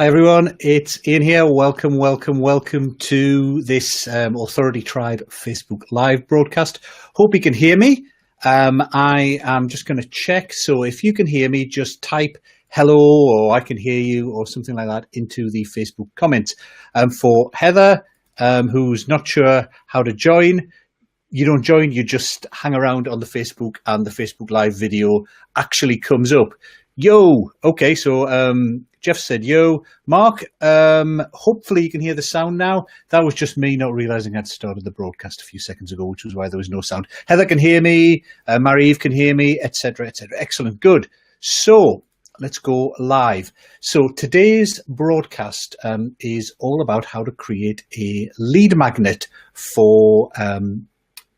Hi everyone, it's Ian here. Welcome to this Authority Tribe Facebook Live broadcast. Hope you can hear me. I am just going to check. So if you can hear me, just type hello or I can hear you or something like that into the Facebook comments. For Heather, who's not sure how to join, you don't join, you just hang around on the Facebook and the Facebook Live video actually comes up. Yo, okay, so Jeff said yo. Mark, hopefully you can hear the sound now. That was just me not realizing I'd started the broadcast a few seconds ago, which was why there was no sound. Heather can hear me, Marie-Eve can hear me, etc., etc. Excellent, good. So let's go live. So today's broadcast is all about how to create a lead magnet for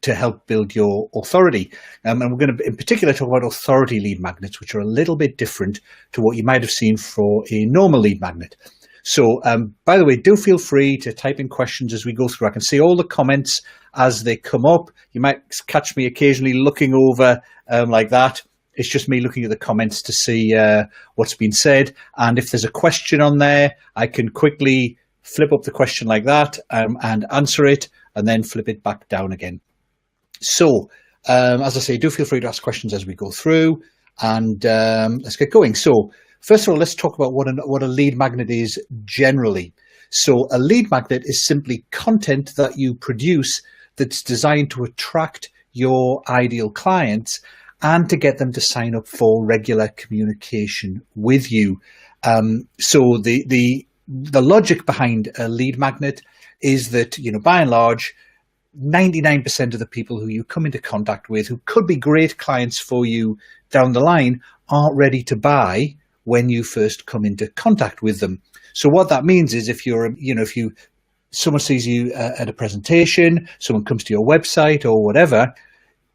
to help build your authority. And we're going to in particular talk about authority lead magnets, which are a little bit different to what you might have seen for a normal lead magnet. So by the way, do feel free to type in questions as we go through. I can see all the comments as they come up. You might catch me occasionally looking over like that. It's just me looking at the comments to see what's been said. And if there's a question on there, I can quickly flip up the question like that and answer it and then flip it back down again. So, as I say, do feel free to ask questions as we go through, and let's get going. So, first of all, let's talk about what a lead magnet is generally. So, a lead magnet is simply content that you produce that's designed to attract your ideal clients and to get them to sign up for regular communication with you. So, the logic behind a lead magnet is that, you know, by and large, 99% of the people who you come into contact with, who could be great clients for you down the line, aren't ready to buy when you first come into contact with them. So what that means is if someone sees you at a presentation, someone comes to your website or whatever,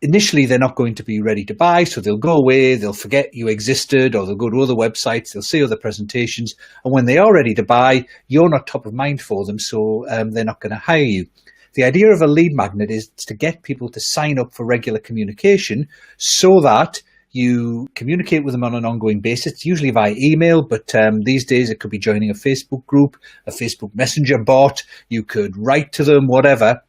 initially they're not going to be ready to buy. So they'll go away, they'll forget you existed, or they'll go to other websites, they'll see other presentations. And when they are ready to buy, you're not top of mind for them. So they're not going to hire you. The idea of a lead magnet is to get people to sign up for regular communication so that you communicate with them on an ongoing basis. It's usually via email, but these days it could be joining a Facebook group, a Facebook Messenger bot. You could write to them, whatever.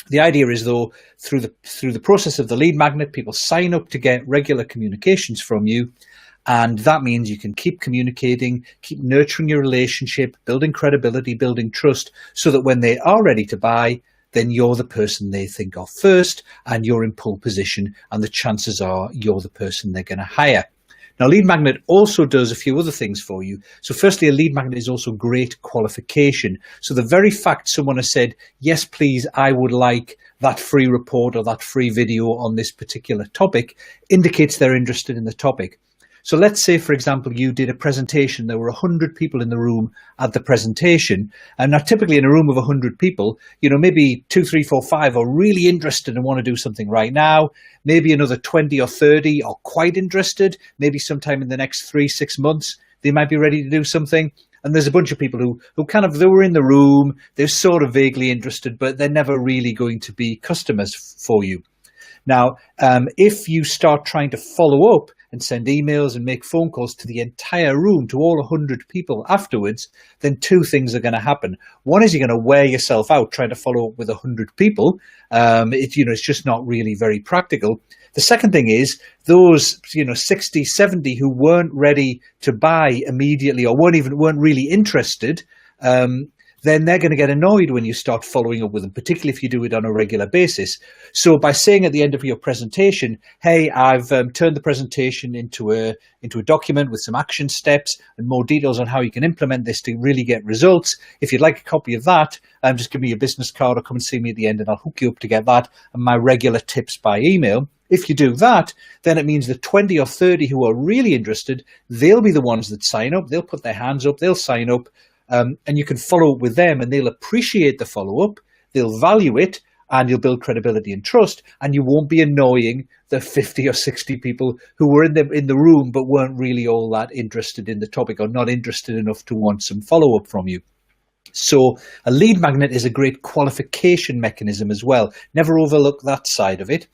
The idea is, though, through the process of the lead magnet, people sign up to get regular communications from you. And that means you can keep communicating, keep nurturing your relationship, building credibility, building trust, so that when they are ready to buy, then you're the person they think of first and you're in pole position, and the chances are you're the person they're going to hire. Now, lead magnet also does a few other things for you. So firstly, a lead magnet is also great qualification. So the very fact someone has said, yes, please, I would like that free report or that free video on this particular topic indicates they're interested in the topic. So let's say, for example, you did a presentation. There were 100 people in the room at the presentation. And now typically in a room of 100 people, you know, maybe 2, 3, 4, 5 are really interested and want to do something right now. Maybe another 20 or 30 are quite interested. Maybe sometime in the next 3, 6 months, they might be ready to do something. And there's a bunch of people who they were in the room, they're sort of vaguely interested, but they're never really going to be customers for you. Now, if you start trying to follow up and send emails and make phone calls to the entire room, to all 100 people afterwards, then two things are going to happen. One is you're going to wear yourself out trying to follow up with 100 people. It's just not really very practical. The second thing is those 60, 70 who weren't ready to buy immediately or weren't really interested, then they're going to get annoyed when you start following up with them, particularly if you do it on a regular basis. So by saying at the end of your presentation, hey, I've turned the presentation into a document with some action steps and more details on how you can implement this to really get results. If you'd like a copy of that, just give me your business card or come and see me at the end and I'll hook you up to get that and my regular tips by email. If you do that, then it means the 20 or 30 who are really interested, they'll be the ones that sign up. They'll put their hands up, they'll sign up. And you can follow up with them and they'll appreciate the follow-up, they'll value it, and you'll build credibility and trust, and you won't be annoying the 50 or 60 people who were in the room but weren't really all that interested in the topic or not interested enough to want some follow-up from you. So a lead magnet is a great qualification mechanism as well. Never overlook that side of it.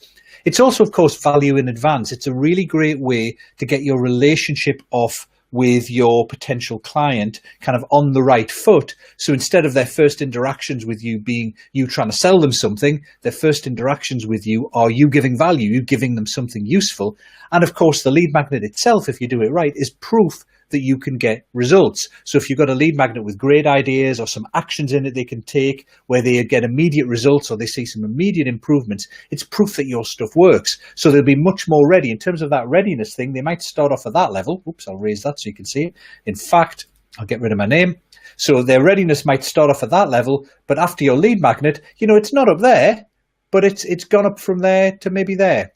It's also, of course, value in advance. It's a really great way to get your relationship off with your potential client kind of on the right foot. So instead of their first interactions with you being you trying to sell them something, their first interactions with you are you giving value, you giving them something useful. And of course, the lead magnet itself, if you do it right, is proof that you can get results. So if you've got a lead magnet with great ideas or some actions in it they can take where they get immediate results or they see some immediate improvements, it's proof that your stuff works. So they'll be much more ready. In terms of that readiness thing, they might start off at that level. Oops, I'll raise that so you can see it. In fact, I'll get rid of my name. So their readiness might start off at that level, but after your lead magnet, it's not up there, but it's gone up from there to maybe there.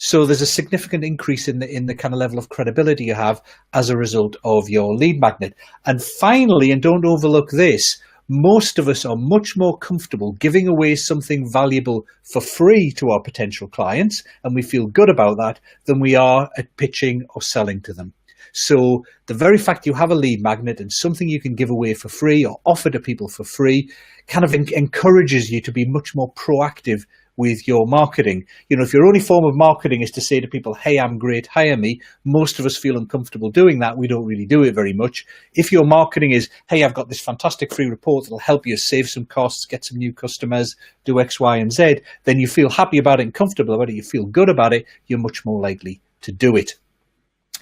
So there's a significant increase in the kind of level of credibility you have as a result of your lead magnet. And finally, and don't overlook this, most of us are much more comfortable giving away something valuable for free to our potential clients, and we feel good about that, than we are at pitching or selling to them. So the very fact you have a lead magnet and something you can give away for free or offer to people for free kind of encourages you to be much more proactive with your marketing. If your only form of marketing is to say to people, hey, I'm great, hire me, most of us feel uncomfortable doing that. We don't really do it very much. If your marketing is, hey, I've got this fantastic free report that'll help you save some costs, get some new customers, do X, Y, and Z, then you feel happy about it and comfortable about it, you feel good about it, you're much more likely to do it.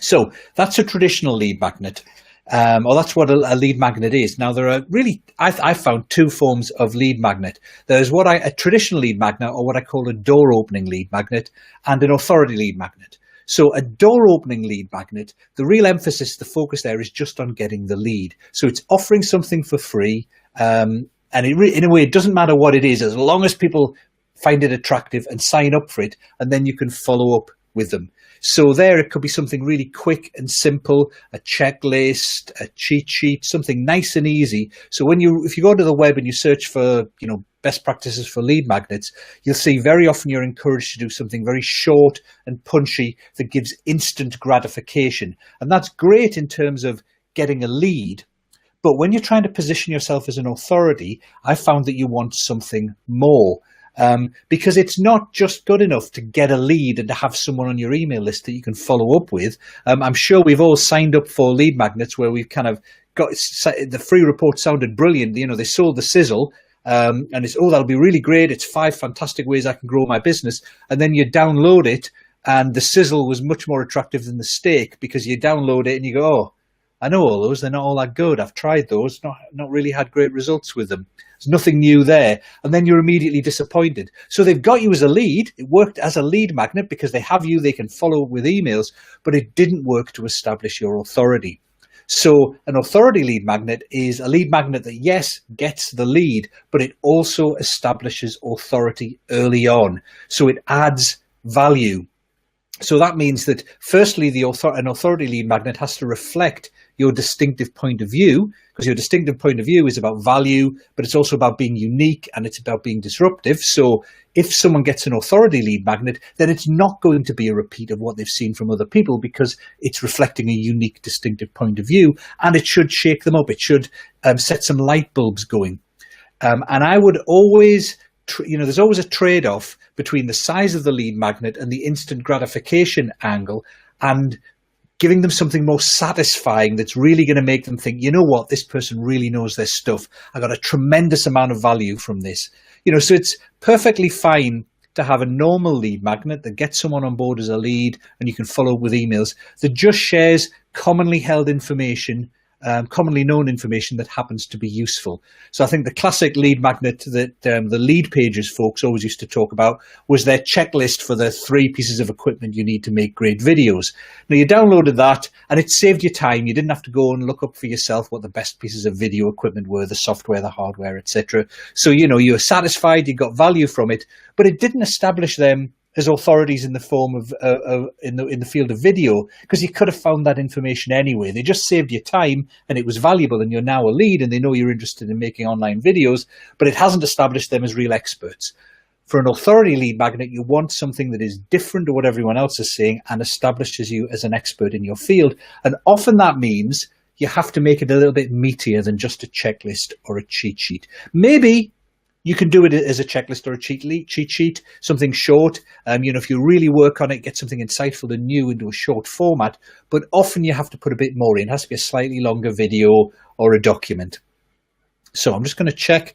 So that's a traditional lead magnet. Or that's what a lead magnet is. Now, there are really, I found two forms of lead magnet. There's a traditional lead magnet, or what I call a door opening lead magnet, and an authority lead magnet. So a door opening lead magnet, the real emphasis, the focus there is just on getting the lead. So it's offering something for free. And in a way, it doesn't matter what it is, as long as people find it attractive and sign up for it, and then you can follow up with them. So there, it could be something really quick and simple, a checklist, a cheat sheet, something nice and easy. So if you go to the web and you search for, best practices for lead magnets, you'll see very often you're encouraged to do something very short and punchy that gives instant gratification. And that's great in terms of getting a lead. But when you're trying to position yourself as an authority, I found that you want something more. Because it's not just good enough to get a lead and to have someone on your email list that you can follow up with. I'm sure we've all signed up for lead magnets where we've kind of got the free report sounded brilliant. They sold the sizzle and it's, that'll be really great. It's 5 fantastic ways I can grow my business. And then you download it and the sizzle was much more attractive than the steak, because you download it and you go, oh, I know all those. They're not all that good. I've tried those, not really had great results with them. There's nothing new there. And then you're immediately disappointed. So they've got you as a lead. It worked as a lead magnet because they have you. They can follow up with emails, but it didn't work to establish your authority. So an authority lead magnet is a lead magnet that, yes, gets the lead, but it also establishes authority early on. So it adds value. So that means that, firstly, an authority lead magnet has to reflect your distinctive point of view, because your distinctive point of view is about value, but it's also about being unique and it's about being disruptive. So if someone gets an authority lead magnet, then it's not going to be a repeat of what they've seen from other people, because it's reflecting a unique, distinctive point of view, and it should shake them up. It should set some light bulbs going. And I would always, there's always a trade-off between the size of the lead magnet and the instant gratification angle, and giving them something more satisfying that's really going to make them think, you know what, this person really knows their stuff. I got a tremendous amount of value from this. So it's perfectly fine to have a normal lead magnet that gets someone on board as a lead and you can follow up with emails that just shares commonly held information, commonly known information that happens to be useful. So I think the classic lead magnet that the lead pages folks always used to talk about was their checklist for the 3 pieces of equipment you need to make great videos. Now, you downloaded that and it saved you time. You didn't have to go and look up for yourself what the best pieces of video equipment were, the software, the hardware, etc. So, you were satisfied, you got value from it, but it didn't establish them as authorities in the form of in the field of video, because you could have found that information anyway. They just saved you time and it was valuable, and you're now a lead and they know you're interested in making online videos, but it hasn't established them as real experts. For an authority lead magnet, you want something that is different to what everyone else is saying and establishes you as an expert in your field. And often that means you have to make it a little bit meatier than just a checklist or a cheat sheet. Maybe You can do it as a checklist or a cheat sheet, something short. If you really work on it, get something insightful and new into a short format. But often you have to put a bit more in. It has to be a slightly longer video or a document. So I'm just going to check.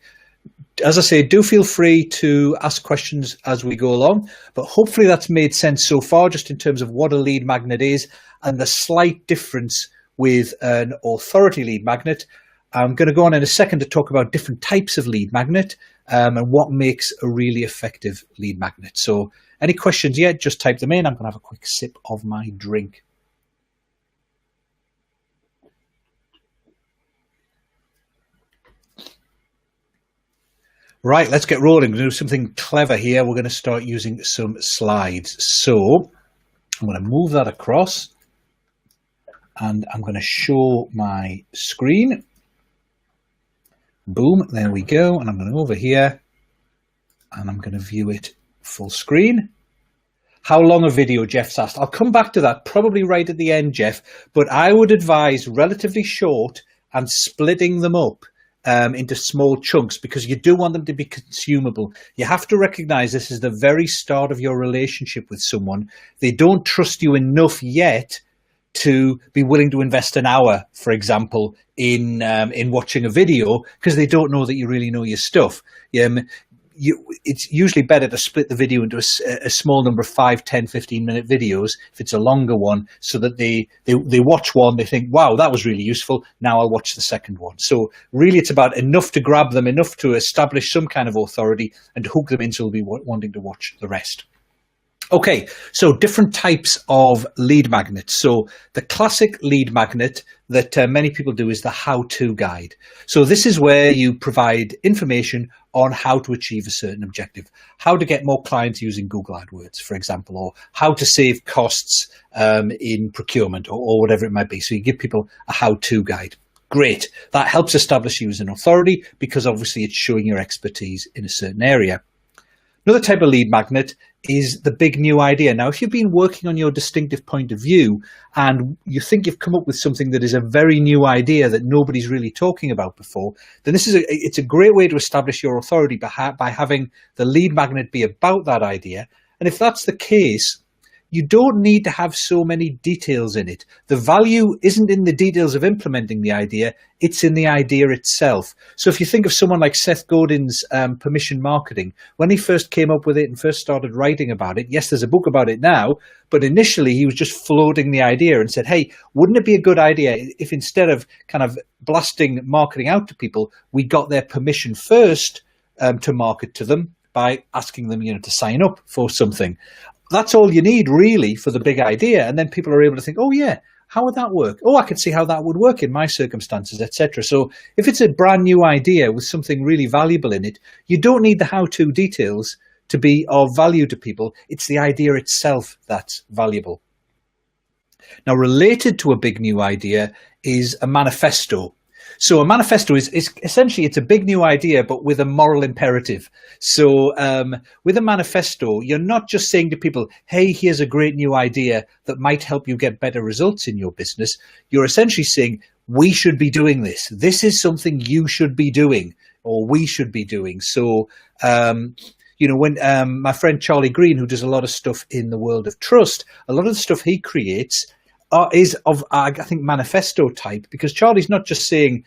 As I say, do feel free to ask questions as we go along, but hopefully that's made sense so far, just in terms of what a lead magnet is and the slight difference with an authority lead magnet. I'm going to go on in a second to talk about different types of lead magnet and what makes a really effective lead magnet. So any questions yet, just type them in. I'm going to have a quick sip of my drink. Right, let's get rolling. We're going to do something clever here. We're going to start using some slides. So I'm going to move that across and I'm going to show my screen. Boom, there we go. And I'm going over here and I'm going to view it full screen. How long a video, Jeff's asked. I'll come back to that probably right at the end, Jeff, but I would advise relatively short and splitting them up into small chunks, because you do want them to be consumable. You have to recognize this is the very start of your relationship with someone. They don't trust you enough yet to be willing to invest an hour, for example, in watching a video, because they don't know that you really know your stuff. It's usually better to split the video into a small number of 5, 10, 15-minute videos if it's a longer one, so that they watch one, they think, wow, that was really useful, now I'll watch the second one. So really it's about enough to grab them, enough to establish some kind of authority and hook them in so they'll be wanting to watch the rest. Okay, so different types of lead magnets. So the classic lead magnet that many people do is the how-to guide. So this is where you provide information on how to achieve a certain objective, how to get more clients using Google AdWords, for example, or how to save costs in procurement or whatever it might be. So you give people a how-to guide. Great. That helps establish you as an authority because obviously it's showing your expertise in a certain area. Another type of lead magnet is the big new idea. Now, if you've been working on your distinctive point of view and you think you've come up with something that is a very new idea that nobody's really talking about before, then it's a great way to establish your authority by having the lead magnet be about that idea. And if that's the case, you don't need to have so many details in it. The value isn't in the details of implementing the idea, it's in the idea itself. So if you think of someone like Seth Godin's permission marketing, when he first came up with it and first started writing about it, yes, there's a book about it now, but initially he was just floating the idea and said, hey, wouldn't it be a good idea if instead of kind of blasting marketing out to people, we got their permission first to market to them by asking them, to sign up for something. That's all you need really for the big idea. And then people are able to think, oh yeah, how would that work? Oh, I can see how that would work in my circumstances, etc. So if it's a brand new idea with something really valuable in it, you don't need the how-to details to be of value to people. It's the idea itself that's valuable. Now, related to a big new idea is a manifesto. So a manifesto is essentially, it's a big new idea, but with a moral imperative. So with a manifesto, you're not just saying to people, hey, here's a great new idea that might help you get better results in your business. You're essentially saying, we should be doing this. This is something you should be doing, or we should be doing. So, when my friend Charlie Green, who does a lot of stuff in the world of trust, a lot of the stuff he creates is of, I think, manifesto type, because Charlie's not just saying,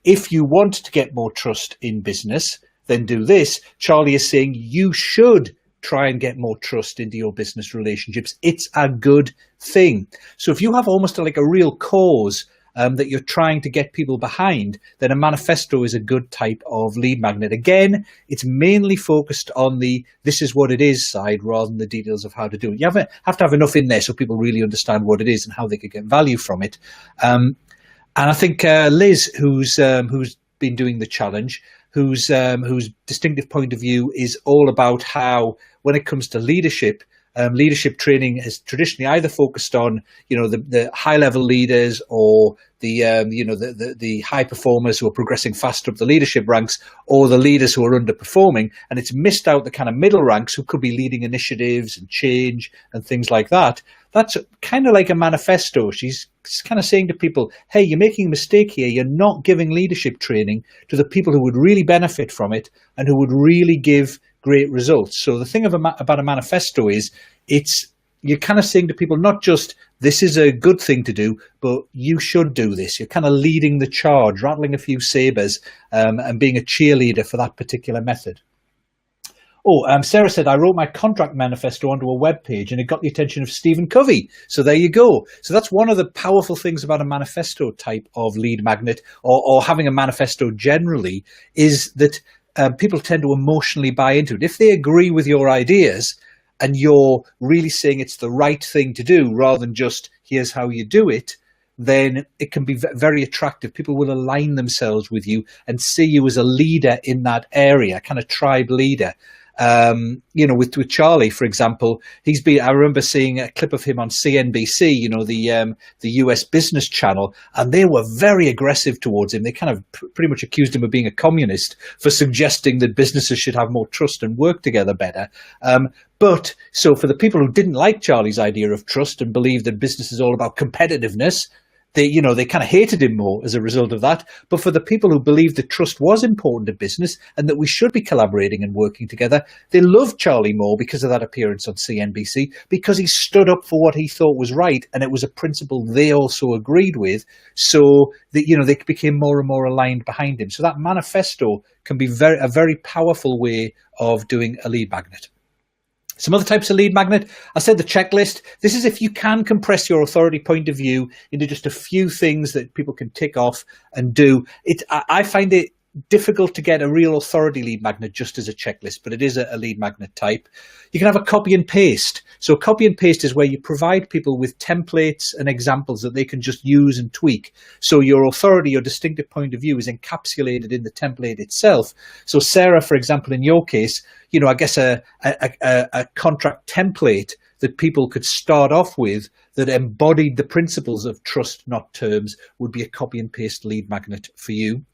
if you want to get more trust in business, then do this. Charlie is saying you should try and get more trust into your business relationships. It's a good thing. So if you have almost like a real cause that you're trying to get people behind, then a manifesto is a good type of lead magnet. Again, it's mainly focused on the this is what it is side rather than the details of how to do it. You have to have enough in there so people really understand what it is and how they could get value from it. And I think Liz, who's been doing the challenge, whose distinctive point of view is all about how, when it comes to leadership, leadership training has traditionally either focused on, the high level leaders or the high performers who are progressing faster up the leadership ranks, or the leaders who are underperforming, and it's missed out the kind of middle ranks who could be leading initiatives and change and things like that. That's kind of like a manifesto. She's kind of saying to people, hey, you're making a mistake here. You're not giving leadership training to the people who would really benefit from it and who would really give great results. So the thing about a manifesto is you're kind of saying to people, not just this is a good thing to do, but you should do this. You're kind of leading the charge, rattling a few sabers, and being a cheerleader for that particular method. Sarah said, I wrote my contract manifesto onto a web page and it got the attention of Stephen Covey. So there you go. So that's one of the powerful things about a manifesto type of lead magnet, or having a manifesto generally, is that people tend to emotionally buy into it. If they agree with your ideas and you're really saying it's the right thing to do rather than just here's how you do it, then it can be very attractive. People will align themselves with you and see you as a leader in that area, kind of tribe leader. With Charlie, for example, I remember seeing a clip of him on CNBC, the US business channel, and they were very aggressive towards him. They kind of pretty much accused him of being a communist for suggesting that businesses should have more trust and work together better. So for the people who didn't like Charlie's idea of trust and believed that business is all about competitiveness, they kind of hated him more as a result of that. But for the people who believed that trust was important to business and that we should be collaborating and working together, they loved Charlie more because of that appearance on CNBC, because he stood up for what he thought was right, and it was a principle they also agreed with. So that, they became more and more aligned behind him. So that manifesto can be a very powerful way of doing a lead magnet. Some other types of lead magnet, I said the checklist. This is if you can compress your authority point of view into just a few things that people can tick off and do. I find it difficult to get a real authority lead magnet just as a checklist, but it is a lead magnet type. You can have a copy and paste. So copy and paste is where you provide people with templates and examples that they can just use and tweak. So your authority, your distinctive point of view is encapsulated in the template itself. So Sarah, for example, in your case, I guess a contract template that people could start off with that embodied the principles of trust, not terms, would be a copy and paste lead magnet for you.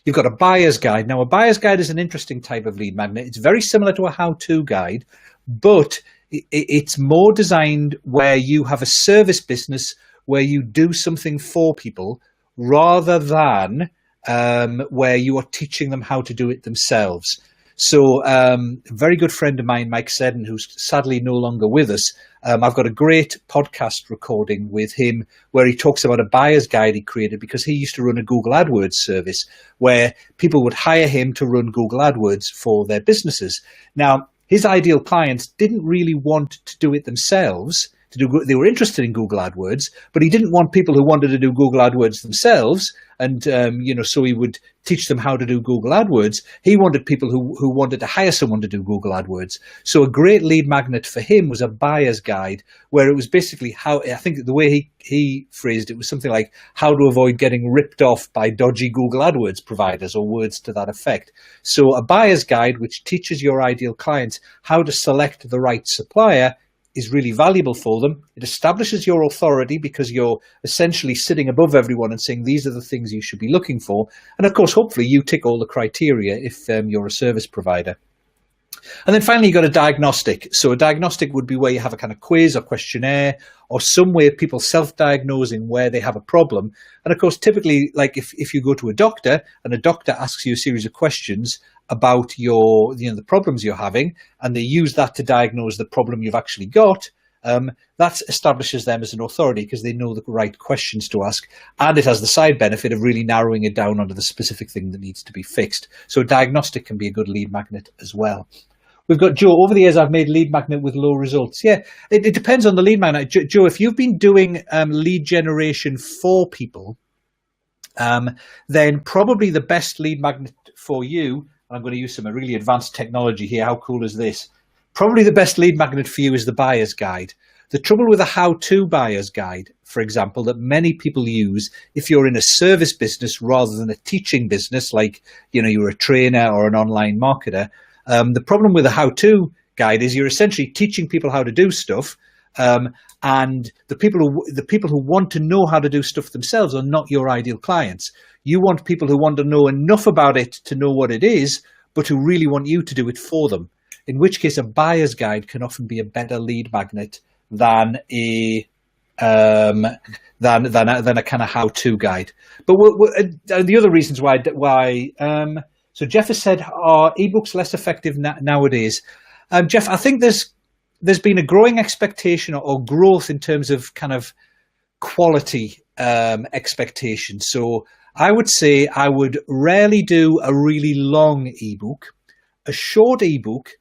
You've got a buyer's guide. Now, a buyer's guide is an interesting type of lead magnet. It's very similar to a how-to guide, but it's more designed where you have a service business where you do something for people rather than where you are teaching them how to do it themselves. So a very good friend of mine, Mike Seddon, who's sadly no longer with us, I've got a great podcast recording with him where he talks about a buyer's guide he created because he used to run a Google AdWords service where people would hire him to run Google AdWords for their businesses. Now, his ideal clients didn't really want to do it themselves. They were interested in Google AdWords, but he didn't want people who wanted to do Google AdWords themselves. And, so he would teach them how to do Google AdWords. He wanted people who wanted to hire someone to do Google AdWords. So a great lead magnet for him was a buyer's guide, where it was basically I think the way he phrased it was something like how to avoid getting ripped off by dodgy Google AdWords providers or words to that effect. So a buyer's guide, which teaches your ideal clients how to select the right supplier, is really valuable for them. It establishes your authority because you're essentially sitting above everyone and saying these are the things you should be looking for. And of course, hopefully you tick all the criteria if you're a service provider. And then finally, you've got a diagnostic. So a diagnostic would be where you have a kind of quiz or questionnaire or some way of people self-diagnosing where they have a problem. And of course, typically, like if you go to a doctor and a doctor asks you a series of questions about the problems you're having, and they use that to diagnose the problem you've actually got, that establishes them as an authority because they know the right questions to ask. And it has the side benefit of really narrowing it down onto the specific thing that needs to be fixed. So diagnostic can be a good lead magnet as well. We've got Joe. Over the years, I've made lead magnet with low results. Yeah, it depends on the lead magnet. Joe, if you've been doing lead generation for people, then probably the best lead magnet for you, I'm going to use some really advanced technology here. How cool is this? Probably the best lead magnet for you is the buyer's guide. The trouble with a how-to buyer's guide, for example, that many people use if you're in a service business rather than a teaching business, like you're a trainer or an online marketer, the problem with a how-to guide is you're essentially teaching people how to do stuff. And the people who want to know how to do stuff themselves are not your ideal clients. You want people who want to know enough about it to know what it is, but who really want you to do it for them. In which case, a buyer's guide can often be a better lead magnet than a kind of how-to guide. But the other reasons why. So Jeff has said, are ebooks less effective nowadays? Jeff, I think there's been a growing expectation or growth in terms of kind of quality expectations. So I would say I would rarely do a really long ebook. A short ebook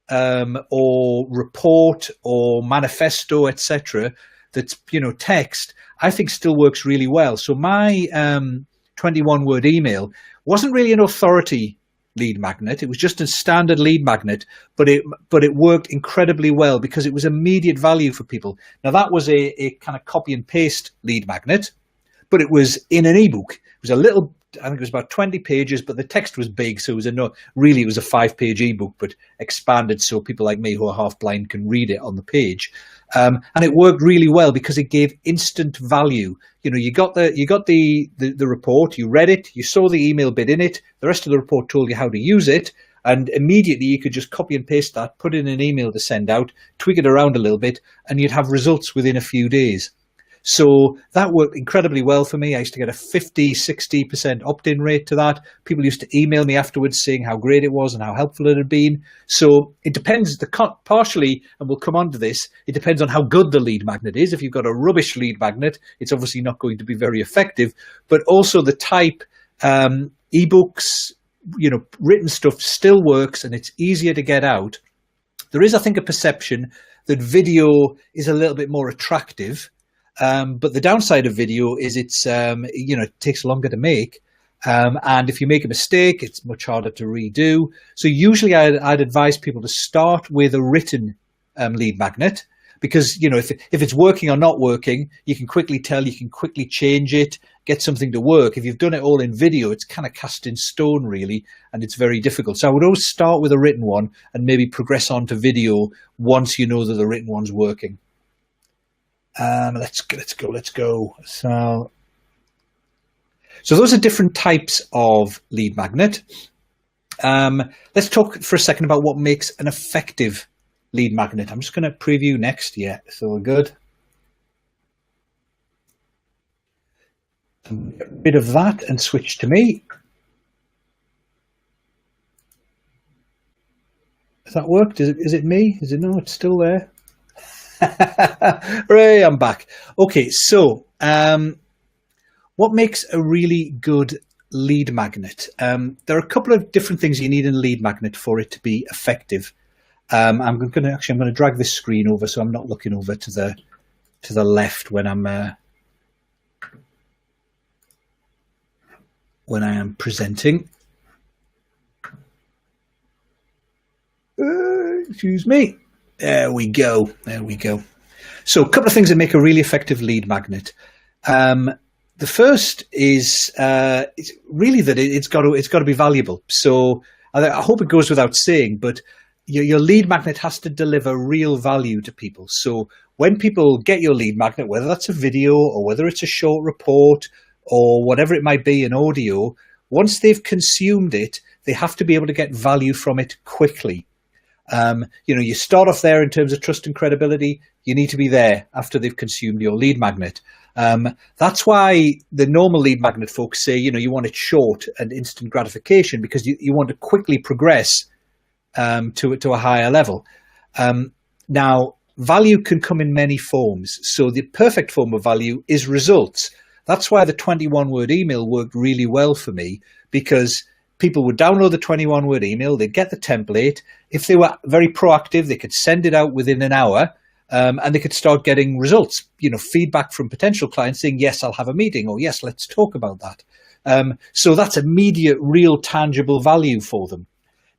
or report or manifesto, etc., that's text, I think still works really well. So my 21-word email wasn't really an authority lead magnet. It was just a standard lead magnet, but it worked incredibly well because it was immediate value for people. Now that was a kind of copy and paste lead magnet, but it was in an ebook. It was a little, I think it was about 20 pages, but the text was big, so it was it was a 5-page ebook, but expanded so people like me who are half blind can read it on the page. And it worked really well because it gave instant value. You got the report, you read it, you saw the email bit in it, the rest of the report told you how to use it, and immediately you could just copy and paste that, put in an email to send out, tweak it around a little bit, and you'd have results within a few days. So that worked incredibly well for me. I used to get a 50-60% opt-in rate to that. People used to email me afterwards saying how great it was and how helpful it had been. So it depends, partially, and we'll come on to this, it depends on how good the lead magnet is. If you've got a rubbish lead magnet, it's obviously not going to be very effective. But also the type, ebooks, written stuff still works and it's easier to get out. There is, I think, a perception that video is a little bit more attractive. But the downside of video is it takes longer to make. And if you make a mistake, it's much harder to redo. So usually I'd advise people to start with a written lead magnet because, if it's working or not working, you can quickly tell, you can quickly change it, get something to work. If you've done it all in video, it's kind of cast in stone, really, and it's very difficult. So I would always start with a written one and maybe progress on to video once you know that the written one's working. Let's go. So those are different types of lead magnet. Let's talk for a second about what makes an effective lead magnet. I'm just going to preview next. Yeah, so we're good. Get rid of that and switch to me. Has that worked? Is it me? Is it no? It's still there. Hooray, I'm back. Okay, so what makes a really good lead magnet? There are a couple of different things you need in a lead magnet for it to be effective. I'm going to drag this screen over so I'm not looking over to the left when I am presenting. Excuse me. There we go. So a couple of things that make a really effective lead magnet. The first is it's really that it's got to be valuable. So I hope it goes without saying, but your lead magnet has to deliver real value to people. So when people get your lead magnet, whether that's a video or whether it's a short report or whatever it might be, an audio, once they've consumed it, they have to be able to get value from it quickly. You start off there in terms of trust and credibility. You need to be there after they've consumed your lead magnet. That's why the normal lead magnet folks say, you want it short and instant gratification because you want to quickly progress to a higher level. Now, value can come in many forms. So the perfect form of value is results. That's why the 21-word email worked really well for me because people would download the 21-word email, they'd get the template. If they were very proactive, they could send it out within an hour and they could start getting results, feedback from potential clients saying, yes, I'll have a meeting, or yes, let's talk about that. So that's immediate, real, tangible value for them.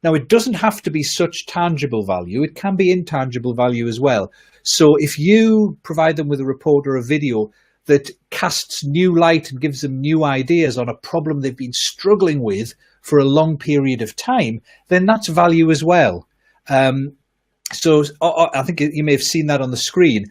Now, it doesn't have to be such tangible value. It can be intangible value as well. So if you provide them with a report or a video that casts new light and gives them new ideas on a problem they've been struggling with for a long period of time, then that's value as well. So I think you may have seen that on the screen.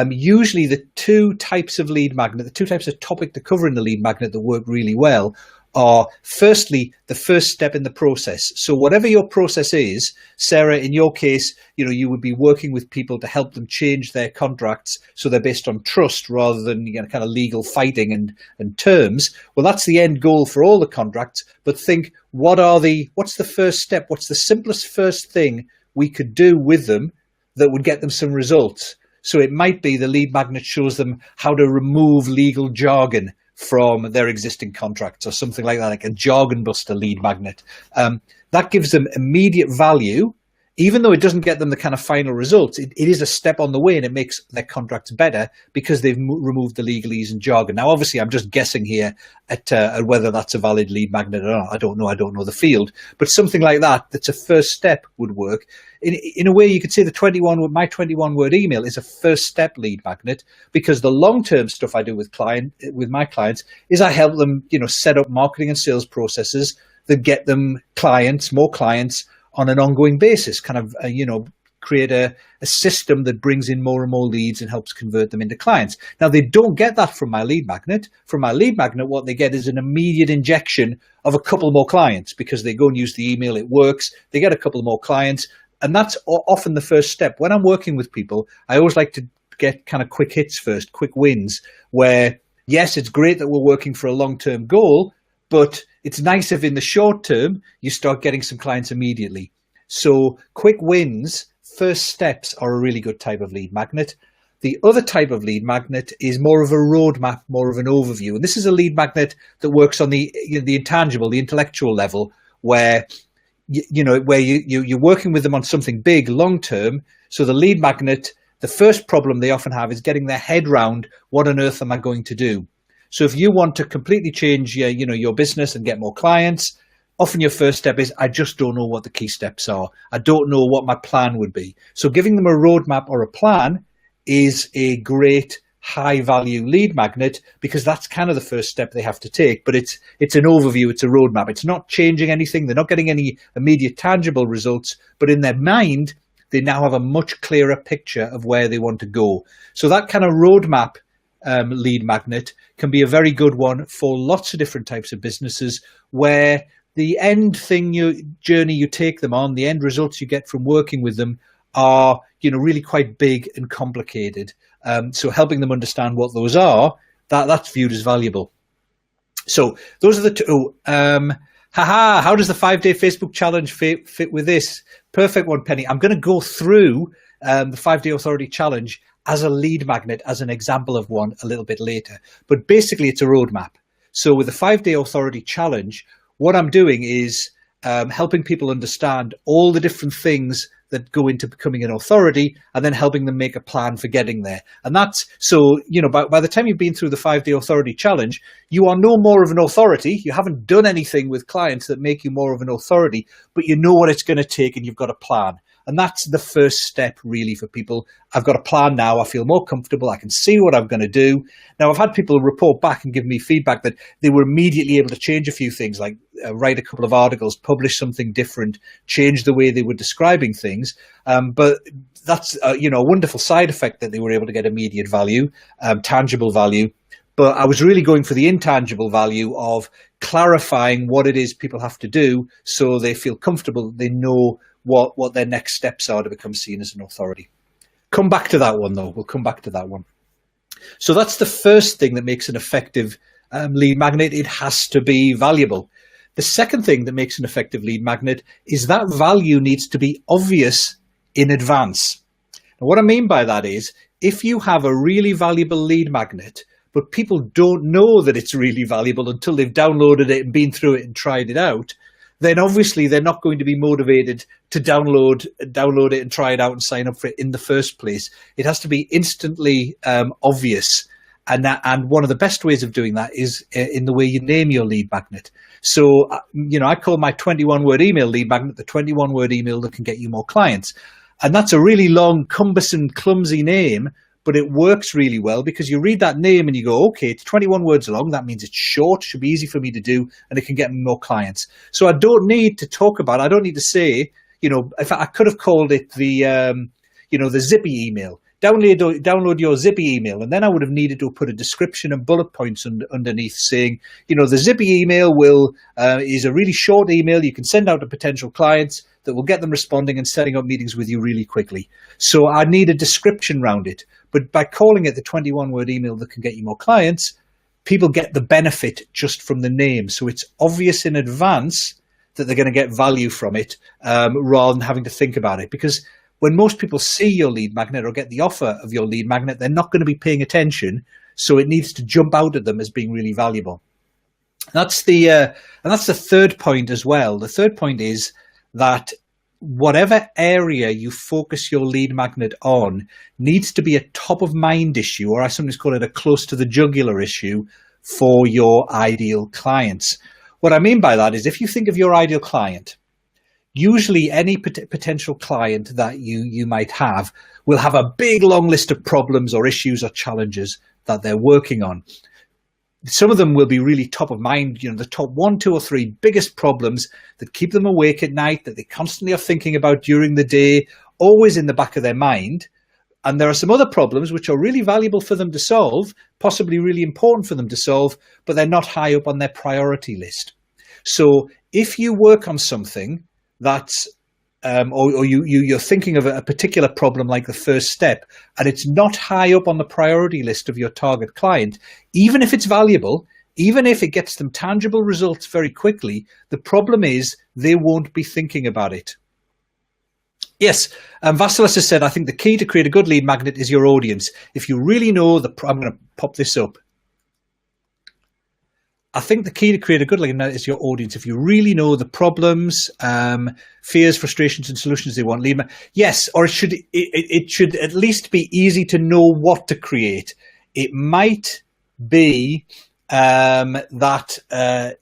Usually the two types of lead magnet, the two types of topic to cover in the lead magnet that work really well are, firstly, the first step in the process. So whatever your process is, Sarah, in your case, you would be working with people to help them change their contracts so they're based on trust rather than kind of legal fighting and terms. Well, that's the end goal for all the contracts. But think, what's the first step? What's the simplest first thing we could do with them that would get them some results? So it might be the lead magnet shows them how to remove legal jargon from their existing contracts or something like that, like a jargon buster lead magnet. That gives them immediate value, even though it doesn't get them the kind of final results. It is a step on the way, and it makes their contracts better because they've removed the legalese and jargon. Now, obviously, I'm just guessing here at whether that's a valid lead magnet or not. I don't know the field, but something like that's a first step would work. In a way, you could say my 21-word email is a first step lead magnet, because the long-term stuff I do with my clients is I help them, set up marketing and sales processes that get them more clients on an ongoing basis, kind of, create a system that brings in more and more leads and helps convert them into clients. Now, they don't get that from my lead magnet. From my lead magnet, what they get is an immediate injection of a couple more clients, because they go and use the email, it works, they get a couple more clients. And that's often the first step. When I'm working with people, I always like to get kind of quick hits first, quick wins, where, yes, it's great that we're working for a long-term goal, but it's nice if in the short term, you start getting some clients immediately. So quick wins, first steps, are a really good type of lead magnet. The other type of lead magnet is more of a roadmap, more of an overview. And this is a lead magnet that works on the intangible, the intellectual level, where you're working with them on something big, long term. So the lead magnet, the first problem they often have is getting their head round, what on earth am I going to do? So if you want to completely change your business and get more clients, often your first step is, I just don't know what the key steps are. I don't know what my plan would be. So giving them a roadmap or a plan is a great high value lead magnet, because that's kind of the first step they have to take. But it's an overview, it's a roadmap. It's not changing anything. They're not getting any immediate tangible results, but in their mind, they now have a much clearer picture of where they want to go. So that kind of roadmap lead magnet can be a very good one for lots of different types of businesses, where the end journey you take them on, the end results you get from working with them are, really quite big and complicated. So helping them understand what those are, that's viewed as valuable. So those are the two. How does the 5-day Facebook challenge fit with this? Perfect one, Penny. I'm going to go through the 5-day authority challenge as a lead magnet, as an example of one, a little bit later. But basically, it's a roadmap. So with the 5-day authority challenge, what I'm doing is helping people understand all the different things that go into becoming an authority, and then helping them make a plan for getting there. And that's, so, by the time you've been through the 5-day authority challenge, you are no more of an authority. You haven't done anything with clients that make you more of an authority, but you know what it's going to take, and you've got a plan. And that's the first step, really, for people. I've got a plan now. I feel more comfortable. I can see what I'm going to do. Now, I've had people report back and give me feedback that they were immediately able to change a few things, like write a couple of articles, publish something different, change the way they were describing things. But that's a wonderful side effect, that they were able to get immediate value, tangible value. But I was really going for the intangible value of clarifying what it is people have to do, so they feel comfortable, they know what their next steps are to become seen as an authority. Come back to that one, though. We'll come back to that one. So that's the first thing that makes an effective lead magnet. It has to be valuable. The second thing that makes an effective lead magnet is that value needs to be obvious in advance. And what I mean by that is, if you have a really valuable lead magnet, but people don't know that it's really valuable until they've downloaded it and been through it and tried it out, then obviously they're not going to be motivated to download it and try it out and sign up for it in the first place. It has to be instantly obvious. And one of the best ways of doing that is in the way you name your lead magnet. So, I call my 21-word email lead magnet the 21-word email that can get you more clients. And that's a really long, cumbersome, clumsy name, but it works really well, because you read that name and you go, okay, it's 21 words long. That means it's short, should be easy for me to do, and it can get me more clients. So I don't need to say, if I could have called it the Zippy email. Download your Zippy email, and then I would have needed to put a description and bullet points underneath saying, the Zippy email is a really short email you can send out to potential clients that will get them responding and setting up meetings with you really quickly. So I need a description around it. But by calling it the 21-word email that can get you more clients, people get the benefit just from the name. So it's obvious in advance that they're going to get value from it, rather than having to think about it. Because when most people see your lead magnet or get the offer of your lead magnet, they're not going to be paying attention. So it needs to jump out at them as being really valuable. That's the third point as well. The third point is that whatever area you focus your lead magnet on needs to be a top of mind issue, or I sometimes call it a close to the jugular issue for your ideal clients. What I mean by that is, if you think of your ideal client, usually any potential client that you might have will have a big long list of problems or issues or challenges that they're working on. Some of them will be really top of mind, the top 1, 2, or 3 biggest problems that keep them awake at night, that they constantly are thinking about during the day, always in the back of their mind. And there are some other problems which are really valuable for them to solve, possibly really important for them to solve, but they're not high up on their priority list. So if you work on something that's or you're thinking of a particular problem like the first step, and it's not high up on the priority list of your target client, even if it's valuable, even if it gets them tangible results very quickly, the problem is they won't be thinking about it. Yes, Vasilis has said, I think the key to create a good lead magnet is your audience. If you really know I'm going to pop this up. I think the key to create a good lead magnet is your audience. If you really know the problems, fears, frustrations, and solutions they want, yes, or it should at least be easy to know what to create. It might be that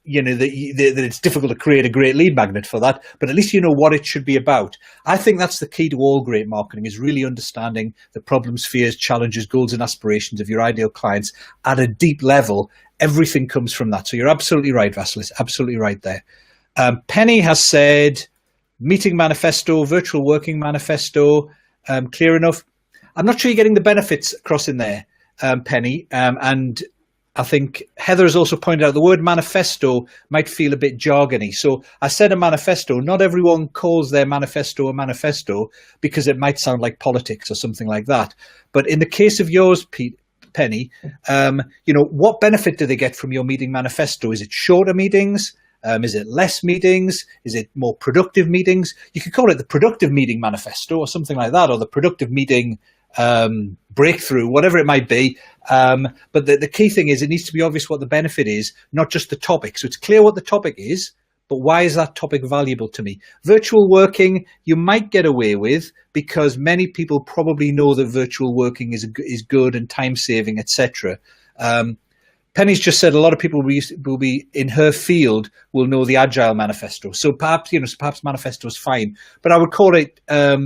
it's difficult to create a great lead magnet for that, but at least you know what it should be about. I think that's the key to all great marketing, is really understanding the problems, fears, challenges, goals, and aspirations of your ideal clients at a deep level. Everything comes from that. So you're absolutely right, Vasilis, absolutely right there. Penny has said, meeting manifesto, virtual working manifesto, clear enough. I'm not sure you're getting the benefits across in there, Penny. And I think Heather has also pointed out the word manifesto might feel a bit jargony. So I said a manifesto. Not everyone calls their manifesto a manifesto because it might sound like politics or something like that. But in the case of yours, Penny, what benefit do they get from your meeting manifesto? Is it shorter meetings? Is it less meetings? Is it more productive meetings? You could call it the productive meeting manifesto or something like that, or the productive meeting breakthrough, whatever it might be. But the key thing is it needs to be obvious what the benefit is, not just the topic. So it's clear what the topic is, but why is that topic valuable to me? Virtual working, you might get away with because many people probably know that virtual working is good and time-saving, etc. Penny's just said a lot of people will be in her field will know the Agile Manifesto. So perhaps Manifesto is fine, but I would call it, but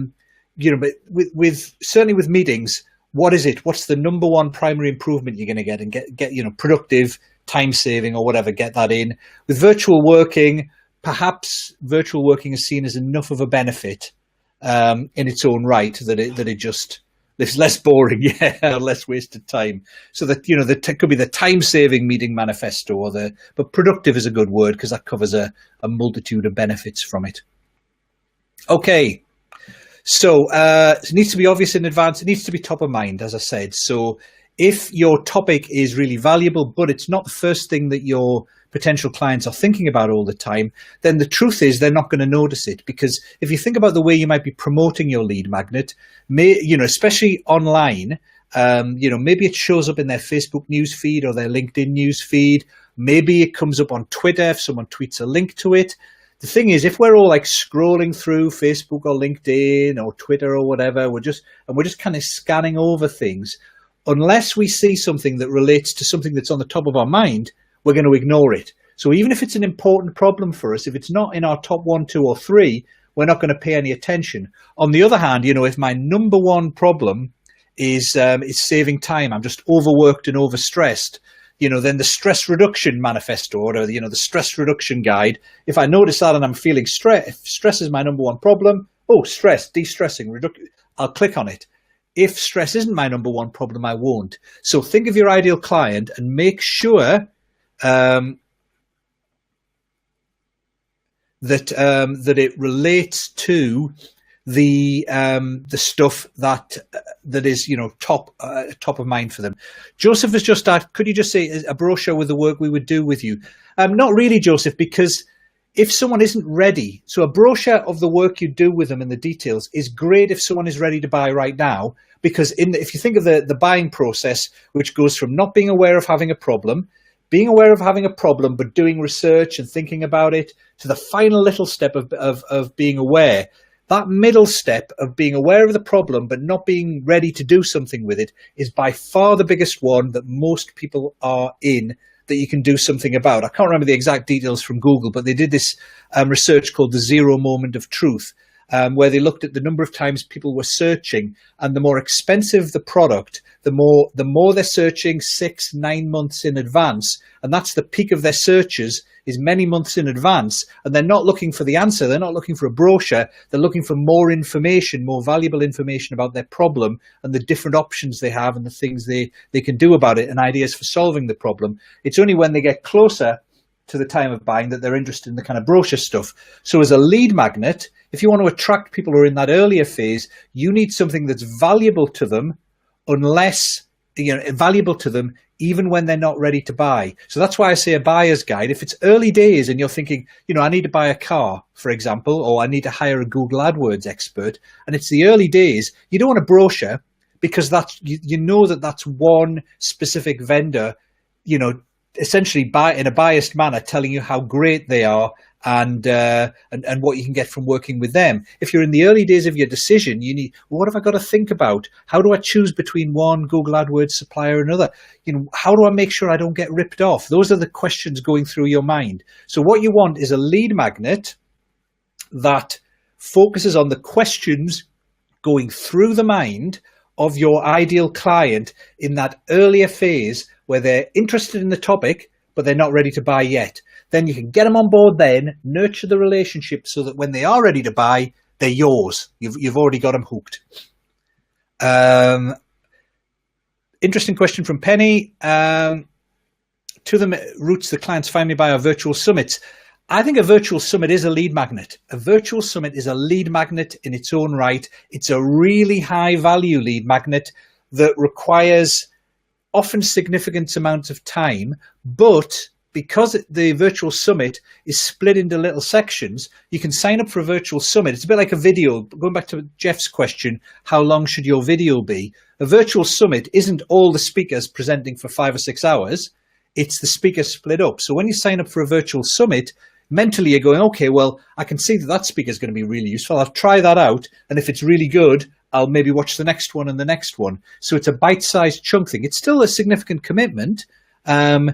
certainly with meetings, what is it? What's the number one primary improvement you're going to get, and get productive, time-saving or whatever, get that in. With virtual working, perhaps virtual working is seen as enough of a benefit in its own right that it just it's less boring, less wasted time. So that that could be the time-saving meeting manifesto, but productive is a good word because that covers a multitude of benefits from it. Okay. So it needs to be obvious in advance. It needs to be top of mind, as I said. So if your topic is really valuable, but it's not the first thing that your potential clients are thinking about all the time, then the truth is they're not going to notice it. Because if you think about the way you might be promoting your lead magnet, especially online, maybe it shows up in their Facebook news feed or their LinkedIn news feed. Maybe it comes up on Twitter if someone tweets a link to it. The thing is, if we're all like scrolling through Facebook or LinkedIn or Twitter or whatever, we're just kind of scanning over things. Unless we see something that relates to something that's on the top of our mind, we're going to ignore it. So even if it's an important problem for us, if it's not in our top 1, 2, or 3, we're not going to pay any attention. On the other hand, if my number one problem is saving time, I'm just overworked and overstressed, then the stress reduction manifesto or, the stress reduction guide. If I notice that and I'm feeling stress, if stress is my number one problem, stress, de-stressing, I'll click on it. If stress isn't my number one problem, I won't. So think of your ideal client and make sure that it relates to the stuff that is top of mind for them. Joseph has just asked, could you just say a brochure with the work we would do with you? Not really, Joseph, because if someone isn't ready, so a brochure of the work you do with them and the details is great if someone is ready to buy right now, because if you think of the buying process, which goes from not being aware of having a problem, being aware of having a problem, but doing research and thinking about it, to the final little step of being aware. That middle step of being aware of the problem, but not being ready to do something with it is by far the biggest one that most people are in that you can do something about. I can't remember the exact details from Google, but they did this research called the 0 moment of truth, where they looked at the number of times people were searching, and the more expensive the product, the more they're searching 6-9 months in advance. And that's the peak of their searches, is many months in advance. And they're not looking for the answer. They're not looking for a brochure. They're looking for more information, more valuable information about their problem and the different options they have and the things they can do about it and ideas for solving the problem. It's only when they get closer to the time of buying that they're interested in the kind of brochure stuff. So as a lead magnet, if you want to attract people who are in that earlier phase, you need something that's valuable to them, valuable to them even when they're not ready to buy. So that's why I say a buyer's guide. If it's early days and you're thinking, I need to buy a car, for example, or I need to hire a Google AdWords expert, and it's the early days, you don't want a brochure because that's that's one specific vendor, essentially in a biased manner telling you how great they are and what you can get from working with them. If you're in the early days of your decision, you need, what have I got to think about? How do I choose between one Google AdWords supplier and another? How do I make sure I don't get ripped off? Those are the questions going through your mind. So what you want is a lead magnet that focuses on the questions going through the mind of your ideal client in that earlier phase where they're interested in the topic, but they're not ready to buy yet. Then you can get them on board then, nurture the relationship so that when they are ready to buy, they're yours. You've already got them hooked. Interesting question from Penny. To the routes the clients find me by our virtual summits. I think a virtual summit is a lead magnet. A virtual summit is a lead magnet in its own right. It's a really high value lead magnet that requires often significant amounts of time, but because the virtual summit is split into little sections, you can sign up for a virtual summit. It's a bit like a video. Going back to Jeff's question, how long should your video be? A virtual summit isn't all the speakers presenting for 5 or 6 hours. It's the speakers split up. So when you sign up for a virtual summit, mentally you're going, okay, well, I can see that speaker is going to be really useful. I'll try that out. And if it's really good, I'll maybe watch the next one and the next one. So it's a bite-sized chunk thing. It's still a significant commitment. You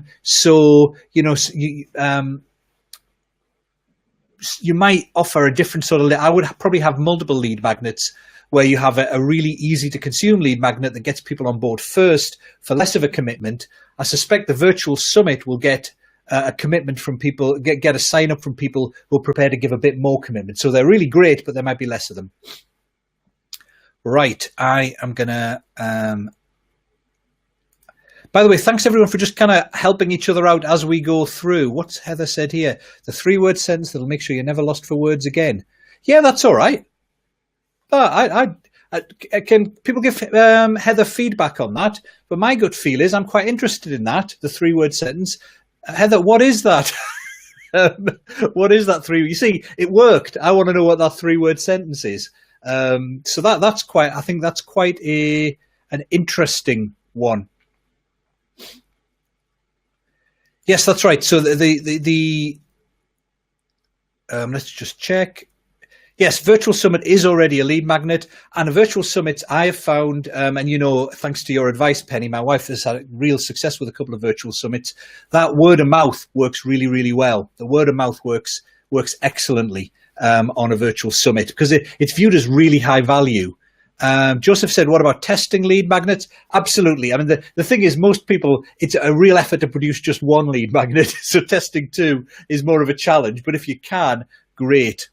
might offer a different sort of, I would probably have multiple lead magnets where you have a really easy to consume lead magnet that gets people on board first for less of a commitment. I suspect the virtual summit will get a commitment from people, get a sign up from people who are prepared to give a bit more commitment. So they're really great, but there might be less of them. Right, I am going to... By the way, thanks everyone for just kind of helping each other out as we go through. What's Heather said here? The 3-word sentence that'll make sure you're never lost for words again. Yeah, that's all right. Can people give Heather feedback on that? But my gut feel is I'm quite interested in that, the 3-word sentence. Heather, what is that? What is that 3? You see, it worked. I want to know what that 3-word sentence is. So that's quite, I think that's quite an interesting one. Yes, that's right. So let's just check. Yes, Virtual Summit is already a lead magnet, and a Virtual Summit I have found, and thanks to your advice, Penny, my wife has had real success with a couple of Virtual Summits. That word of mouth works really, really well. The word of mouth works excellently on a Virtual Summit because it's viewed as really high value. Joseph said, what about testing lead magnets? Absolutely. I mean, the thing is, most people, it's a real effort to produce just one lead magnet. So testing two is more of a challenge. But if you can, great.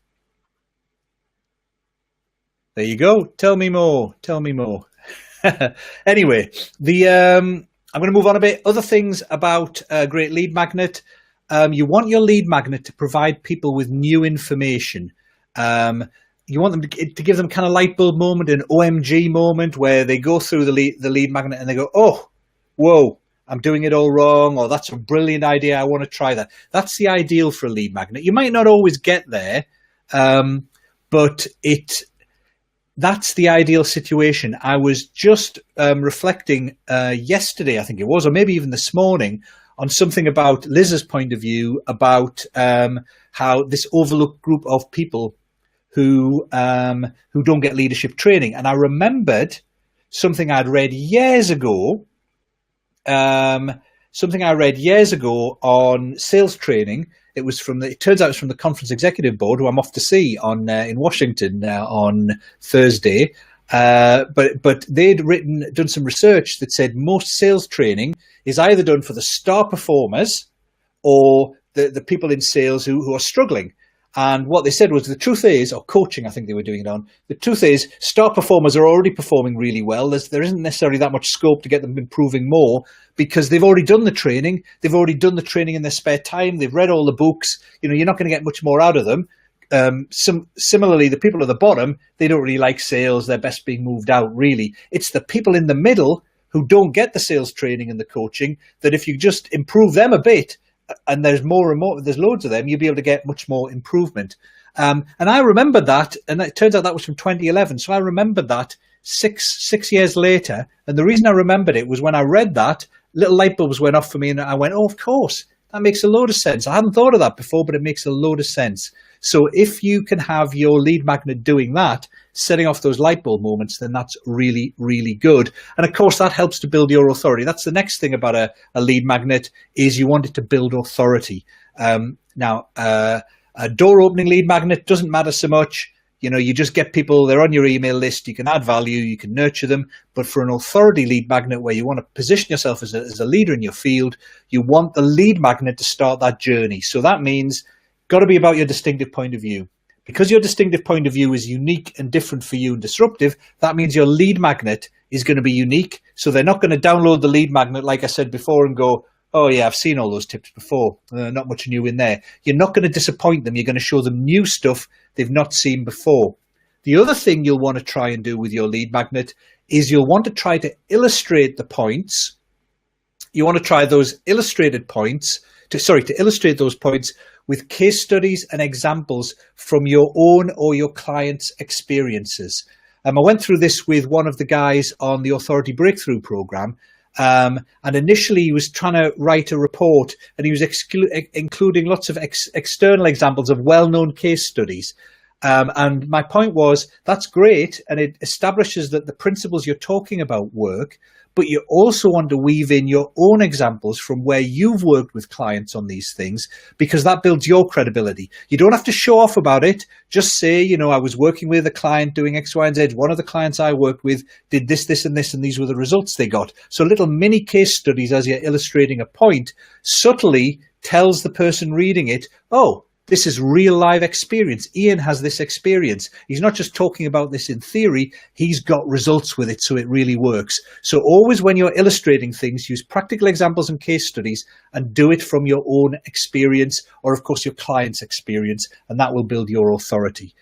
There you go. Tell me more. Tell me more. Anyway, I'm going to move on a bit. Other things about a great lead magnet. You want your lead magnet to provide people with new information. You want them to give them kind of light bulb moment, an OMG moment where they go through the lead magnet and they go, oh, whoa, I'm doing it all wrong, or that's a brilliant idea, I want to try that. That's the ideal for a lead magnet. You might not always get there, but that's the ideal situation. I was just reflecting yesterday, I think it was, or maybe even this morning, on something about Liz's point of view about how this overlooked group of people who don't get leadership training. And I remembered something I'd read years ago, on sales training. It turns out it's from the Conference Executive Board, who I'm off to see in Washington on Thursday. But they'd done some research that said most sales training is either done for the star performers or the people in sales who are struggling. And what they said was, the truth is, or coaching, I think they were doing it on, the truth is star performers are already performing really well. There isn't necessarily that much scope to get them improving more because they've already done the training. They've already done the training in their spare time. They've read all the books. You're not going to get much more out of them. Similarly, the people at the bottom, they don't really like sales. They're best being moved out, really. It's the people in the middle who don't get the sales training and the coaching that if you just improve them a bit, and there's more and more, there's loads of them, you'll be able to get much more improvement. And I remembered that, and it turns out that was from 2011. So I remembered that six years later. And the reason I remembered it was when I read that, little light bulbs went off for me, and I went, oh, of course, that makes a load of sense. I hadn't thought of that before, but it makes a load of sense. So if you can have your lead magnet doing that, setting off those light bulb moments, then that's really, really good. And of course, that helps to build your authority. That's the next thing about a lead magnet, is you want it to build authority. Now, a door opening lead magnet doesn't matter so much. You just get people, they're on your email list, you can add value, you can nurture them. But for an authority lead magnet where you want to position yourself as a leader in your field, you want the lead magnet to start that journey. So that means got to be about your distinctive point of view. Because your distinctive point of view is unique and different for you and disruptive, that means your lead magnet is going to be unique. So they're not going to download the lead magnet, like I said before, and go, oh yeah, I've seen all those tips before. Not much new in there. You're not going to disappoint them. You're going to show them new stuff they've not seen before. The other thing you'll want to try and do with your lead magnet is you'll want to try to illustrate the points. You want to try those illustrated points, to illustrate those points with case studies and examples from your own or your client's experiences. I went through this with one of the guys on the Authority Breakthrough program. And initially he was trying to write a report, and he was including lots of external examples of well-known case studies. And my point was, that's great, and it establishes that the principles you're talking about work, but you also want to weave in your own examples from where you've worked with clients on these things, because that builds your credibility. You don't have to show off about it. Just say, I was working with a client doing X, Y, and Z. One of the clients I worked with did this, this, and this, and these were the results they got. So little mini case studies as you're illustrating a point subtly tells the person reading it, oh, this is real live experience. Ian has this experience. He's not just talking about this in theory. He's got results with it, so it really works. So always when you're illustrating things, use practical examples and case studies and do it from your own experience or, of course, your client's experience, and that will build your authority.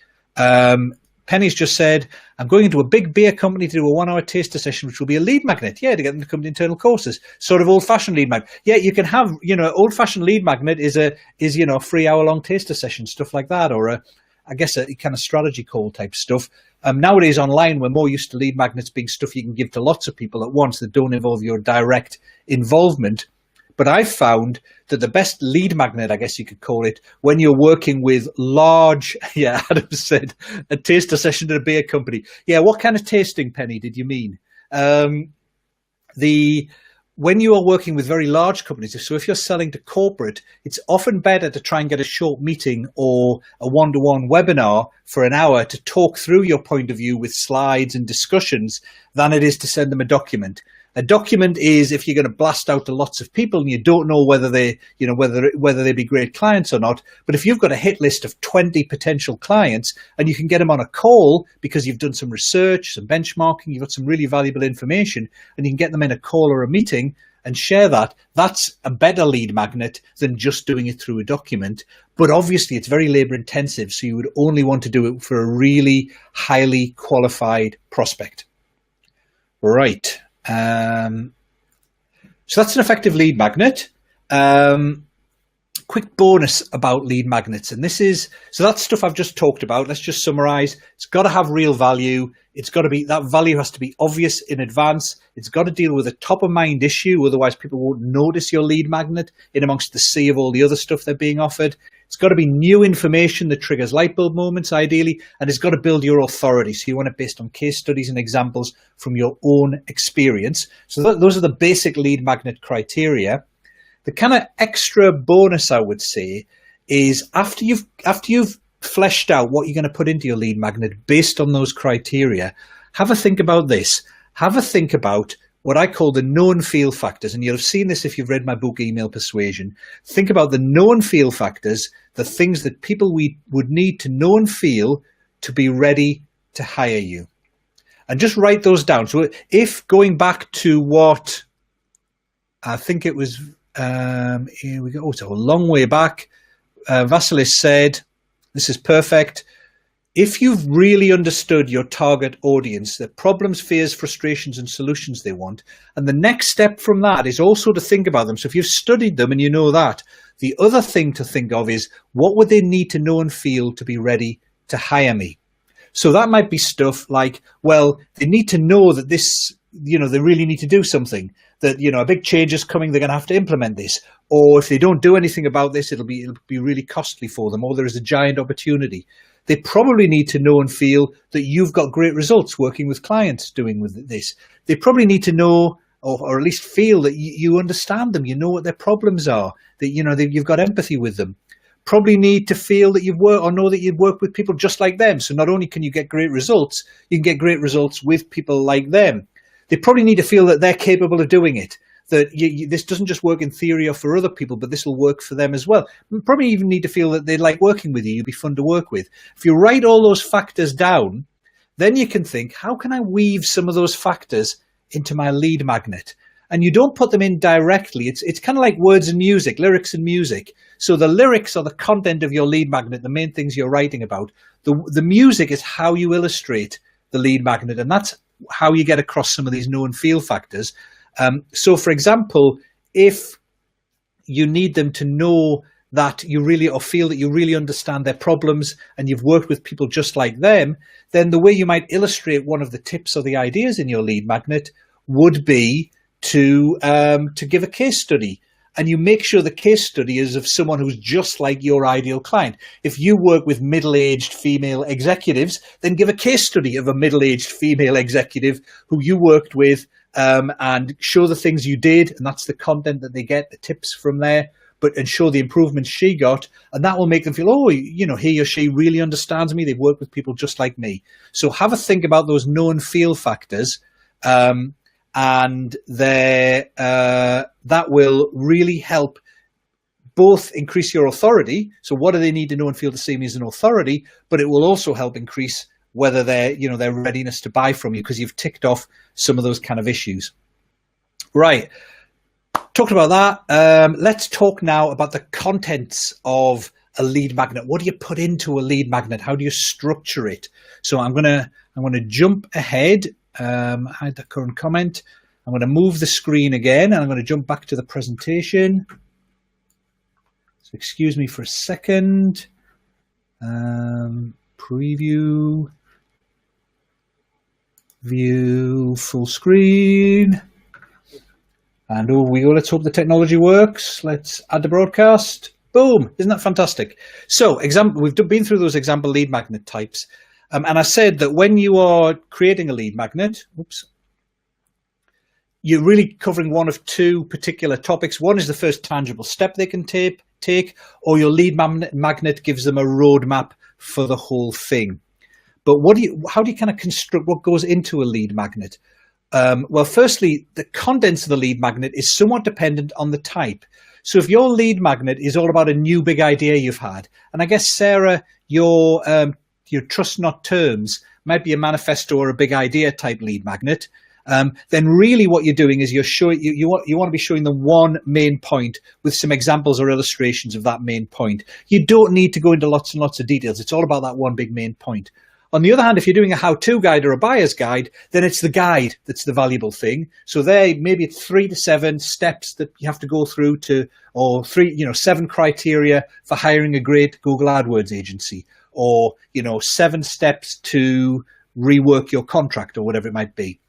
Penny's just said, I'm going into a big beer company to do a 1-hour taster session, which will be a lead magnet. Yeah, to get them to come to internal courses. Sort of old-fashioned lead magnet. Yeah, you can have, old-fashioned lead magnet is a 3-hour-long taster session, stuff like that, or a kind of strategy call type stuff. Nowadays online, we're more used to lead magnets being stuff you can give to lots of people at once that don't involve your direct involvement. But I've found that the best lead magnet, I guess you could call it, when you're working with large, Adam said, a taster session at a beer company. Yeah, what kind of tasting, Penny, did you mean? when you are working with very large companies, so if you're selling to corporate, it's often better to try and get a short meeting or a one-to-one webinar for an hour to talk through your point of view with slides and discussions than it is to send them a document. A document is if you're going to blast out to lots of people and you don't know whether they, whether they be great clients or not. But if you've got a hit list of 20 potential clients and you can get them on a call because you've done some research, some benchmarking, you've got some really valuable information, and you can get them in a call or a meeting and share that, that's a better lead magnet than just doing it through a document. But obviously it's very labor intensive, so you would only want to do it for a really highly qualified prospect. Right. So that's an effective lead magnet. Quick bonus about lead magnets, and so that's stuff I've just talked about. Let's just summarize. It's got to have real value. It's got to be, that value has to be obvious in advance. It's got to deal with a top of mind issue. Otherwise people won't notice your lead magnet in amongst the sea of all the other stuff they're being offered. It's got to be new information that triggers light bulb moments, ideally, and it's got to build your authority. So you want it based on case studies and examples from your own experience. So those are the basic lead magnet criteria. The kind of extra bonus I would say is after you've fleshed out what you're going to put into your lead magnet based on those criteria, have a think about this. Have a think about what I call the know and feel factors. And you'll have seen this if you've read my book, Email Persuasion. Think about the know and feel factors, the things that people would need to know and feel to be ready to hire you. And just write those down. So if going back to what I think it was, here we go, oh, so a long way back, Vasilis said, this is perfect. If you've really understood your target audience, their problems, fears, frustrations, and solutions they want, and the next step from that is also to think about them. So if you've studied them and you know that, the other thing to think of is what would they need to know and feel to be ready to hire me? So that might be stuff like, well, they need to know that this, they really need to do something, that, a big change is coming, they're going to have to implement this. Or if they don't do anything about this, it'll be really costly for them, or there is a giant opportunity. They probably need to know and feel that you've got great results working with clients doing with this. They probably need to know, or at least feel that you understand them, you know what their problems are, that, you've got empathy with them. Probably need to feel that you've worked or know that you'd work with people just like them. So not only can you get great results, you can get great results with people like them. They probably need to feel that they're capable of doing it, that this doesn't just work in theory or for other people, but this will work for them as well. You probably even need to feel that they like working with you, you'd be fun to work with. If you write all those factors down, then you can think, how can I weave some of those factors into my lead magnet? And you don't put them in directly. It's kind of like words and music, lyrics and music. So the lyrics are the content of your lead magnet, the main things you're writing about. The music is how you illustrate the lead magnet, and that's how you get across some of these know and feel factors. So, for example, if you need them to know that you really, or feel that you really understand their problems and you've worked with people just like them, then the way you might illustrate one of the tips or the ideas in your lead magnet would be to give a case study. And you make sure the case study is of someone who's just like your ideal client. If you work with middle-aged female executives, then give a case study of a middle-aged female executive who you worked with, and show the things you did, and that's the content that they get, the tips from there, and show the improvements she got, and that will make them feel, oh, he or she really understands me, they've worked with people just like me. So have a think about those know and feel factors, and that will really help both increase your authority. So what do they need to know and feel to see me as an authority? But it will also help increase whether their readiness to buy from you, because you've ticked off some of those kind of issues. Right. Talked about that. Let's talk now about the contents of a lead magnet. What do you put into a lead magnet? How do you structure it? So I'm gonna jump ahead. Hide the current comment. I'm going to move the screen again, and I'm going to jump back to the presentation. So excuse me for a second. Preview, view, full screen. And oh, let's hope the technology works. Let's add the broadcast. Boom. Isn't that fantastic? So we've been through those example lead magnet types. And I said that when you are creating a lead magnet, you're really covering one of two particular topics. One is the first tangible step they can take, or your lead magnet gives them a roadmap for the whole thing. But how do you kind of construct what goes into a lead magnet? Well, firstly, the contents of the lead magnet is somewhat dependent on the type. So if your lead magnet is all about a new big idea you've had, and I guess, Sarah, your trust not terms might be a manifesto or a big idea type lead magnet, then really what you're doing is you want to be showing them one main point with some examples or illustrations of that main point. You don't need to go into lots and lots of details. It's all about that one big main point. On the other hand, if you're doing a how-to guide or a buyer's guide, then it's the guide that's the valuable thing. So maybe it's 3 to 7 steps that you have to go through or 7 criteria for hiring a great Google AdWords agency, or 7 steps to rework your contract or whatever it might be.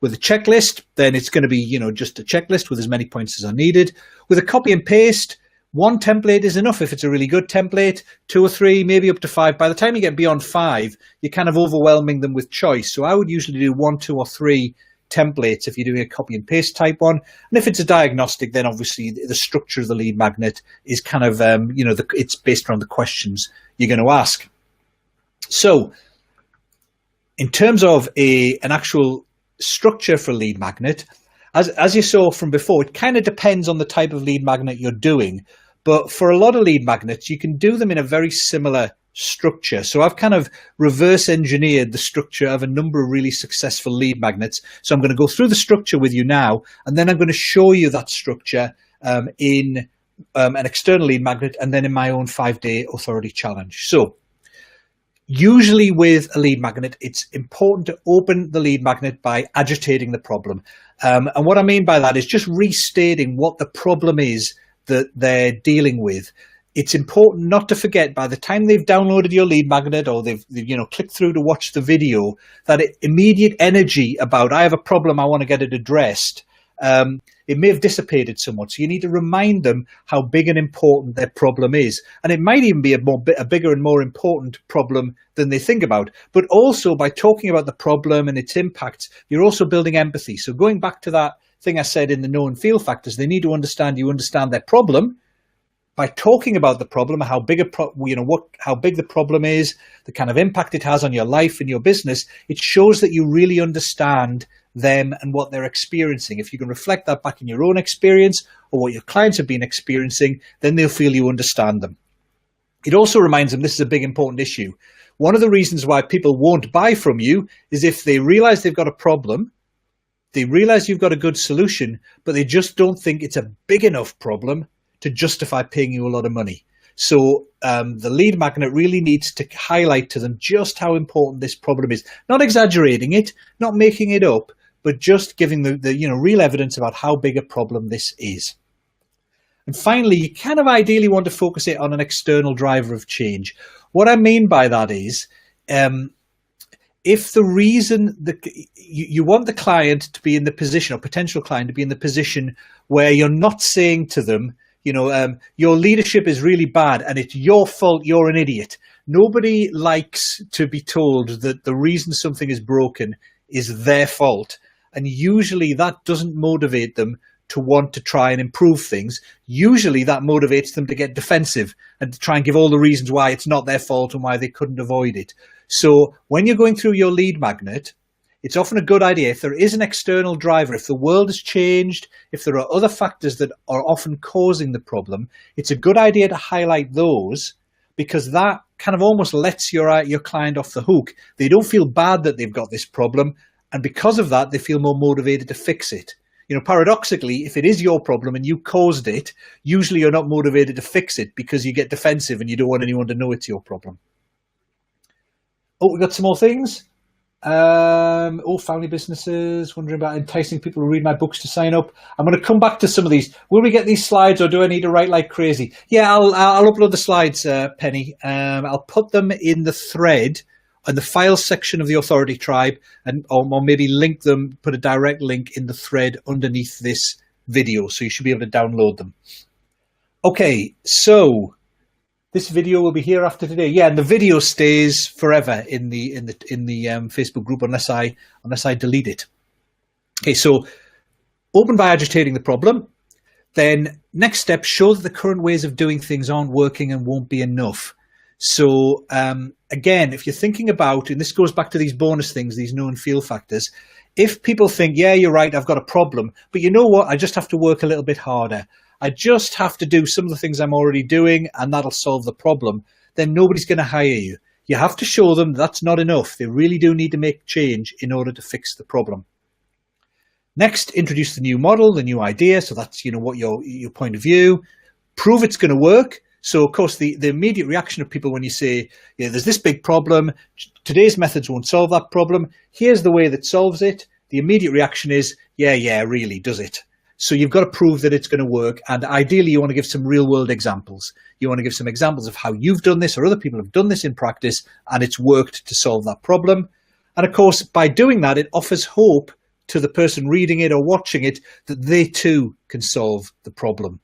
With a checklist, then it's going to be just a checklist with as many points as are needed. With a copy and paste, 1 template is enough if it's a really good template, 2 or 3, maybe up to 5. By the time you get beyond 5, you're kind of overwhelming them with choice. So I would usually do 1, 2, or 3 templates if you're doing a copy and paste type one. And if it's a diagnostic, then obviously the structure of the lead magnet is kind of, it's based around the questions you're going to ask. So in terms of an actual structure for a lead magnet, as you saw from before, it kind of depends on the type of lead magnet you're doing. But for a lot of lead magnets, you can do them in a very similar structure. So I've kind of reverse engineered the structure of a number of really successful lead magnets. So I'm going to go through the structure with you now, and then I'm going to show you that structure in an external lead magnet, and then in my own 5-day authority challenge. So usually with a lead magnet, it's important to open the lead magnet by agitating the problem. And what I mean by that is just restating what the problem is that they're dealing with. It's important not to forget, by the time they've downloaded your lead magnet or they've clicked through to watch the video, that immediate energy about, I have a problem, I want to get it addressed, it may have dissipated somewhat. So you need to remind them how big and important their problem is. And it might even be a bigger and more important problem than they think about. But also, by talking about the problem and its impacts, you're also building empathy. So going back to that thing I said in the know and feel factors, they need to understand you understand their problem. By talking about the problem, how big the problem is, the kind of impact it has on your life and your business, it shows that you really understand them and what they're experiencing. If you can reflect that back in your own experience or what your clients have been experiencing, then they'll feel you understand them. It also reminds them this is a big important issue. One of the reasons why people won't buy from you is if they realize they've got a problem, they realize you've got a good solution, but they just don't think it's a big enough problem to justify paying you a lot of money. So the lead magnet really needs to highlight to them just how important this problem is. Not exaggerating it, not making it up, but just giving the real evidence about how big a problem this is. And finally, you kind of ideally want to focus it on an external driver of change. What I mean by that is, if the reason that you want the client to be in the position, or potential client to be in the position where you're not saying to them, your leadership is really bad and it's your fault, you're an idiot. Nobody likes to be told that the reason something is broken is their fault. And usually that doesn't motivate them to want to try and improve things. Usually that motivates them to get defensive and to try and give all the reasons why it's not their fault and why they couldn't avoid it. So when you're going through your lead magnet, it's often a good idea, if there is an external driver, if the world has changed, if there are other factors that are often causing the problem, it's a good idea to highlight those, because that kind of almost lets your client off the hook. They don't feel bad that they've got this problem, and because of that, they feel more motivated to fix it. Paradoxically, if it is your problem and you caused it, usually you're not motivated to fix it because you get defensive and you don't want anyone to know it's your problem. Oh, we got some more things. Family businesses, wondering about enticing people to read my books to sign up. I'm going to come back to some of these. Will we get these slides, or do I need to write like crazy? Yeah, I'll upload the slides, Penny. I'll put them in the thread in the files section of the Authority Tribe, or maybe link them, put a direct link in the thread underneath this video, so you should be able to download them. Okay, so this video will be here after today. Yeah, and the video stays forever in the Facebook group unless I delete it. Okay, so Open by agitating the problem. Then next step, show that the current ways of doing things aren't working and won't be enough. So again, if you're thinking about, and this goes back to these bonus things, these know and feel factors, if people think, yeah, you're right, I've got a problem, but you know what, I just have to work a little bit harder. I just have to do some of the things I'm already doing and that'll solve the problem, then nobody's going to hire you. You have to show them that's not enough. They really do need to make change in order to fix the problem. Next, introduce the new model, the new idea. So that's, what your point of view. Prove it's going to work. So, of course, the immediate reaction of people when you say, yeah, there's this big problem, today's methods won't solve that problem, here's the way that solves it, the immediate reaction is, yeah, really, does it? So you've got to prove that it's going to work. And ideally, you want to give some real-world examples. You want to give some examples of how you've done this or other people have done this in practice, and it's worked to solve that problem. And, of course, by doing that, it offers hope to the person reading it or watching it that they too can solve the problem.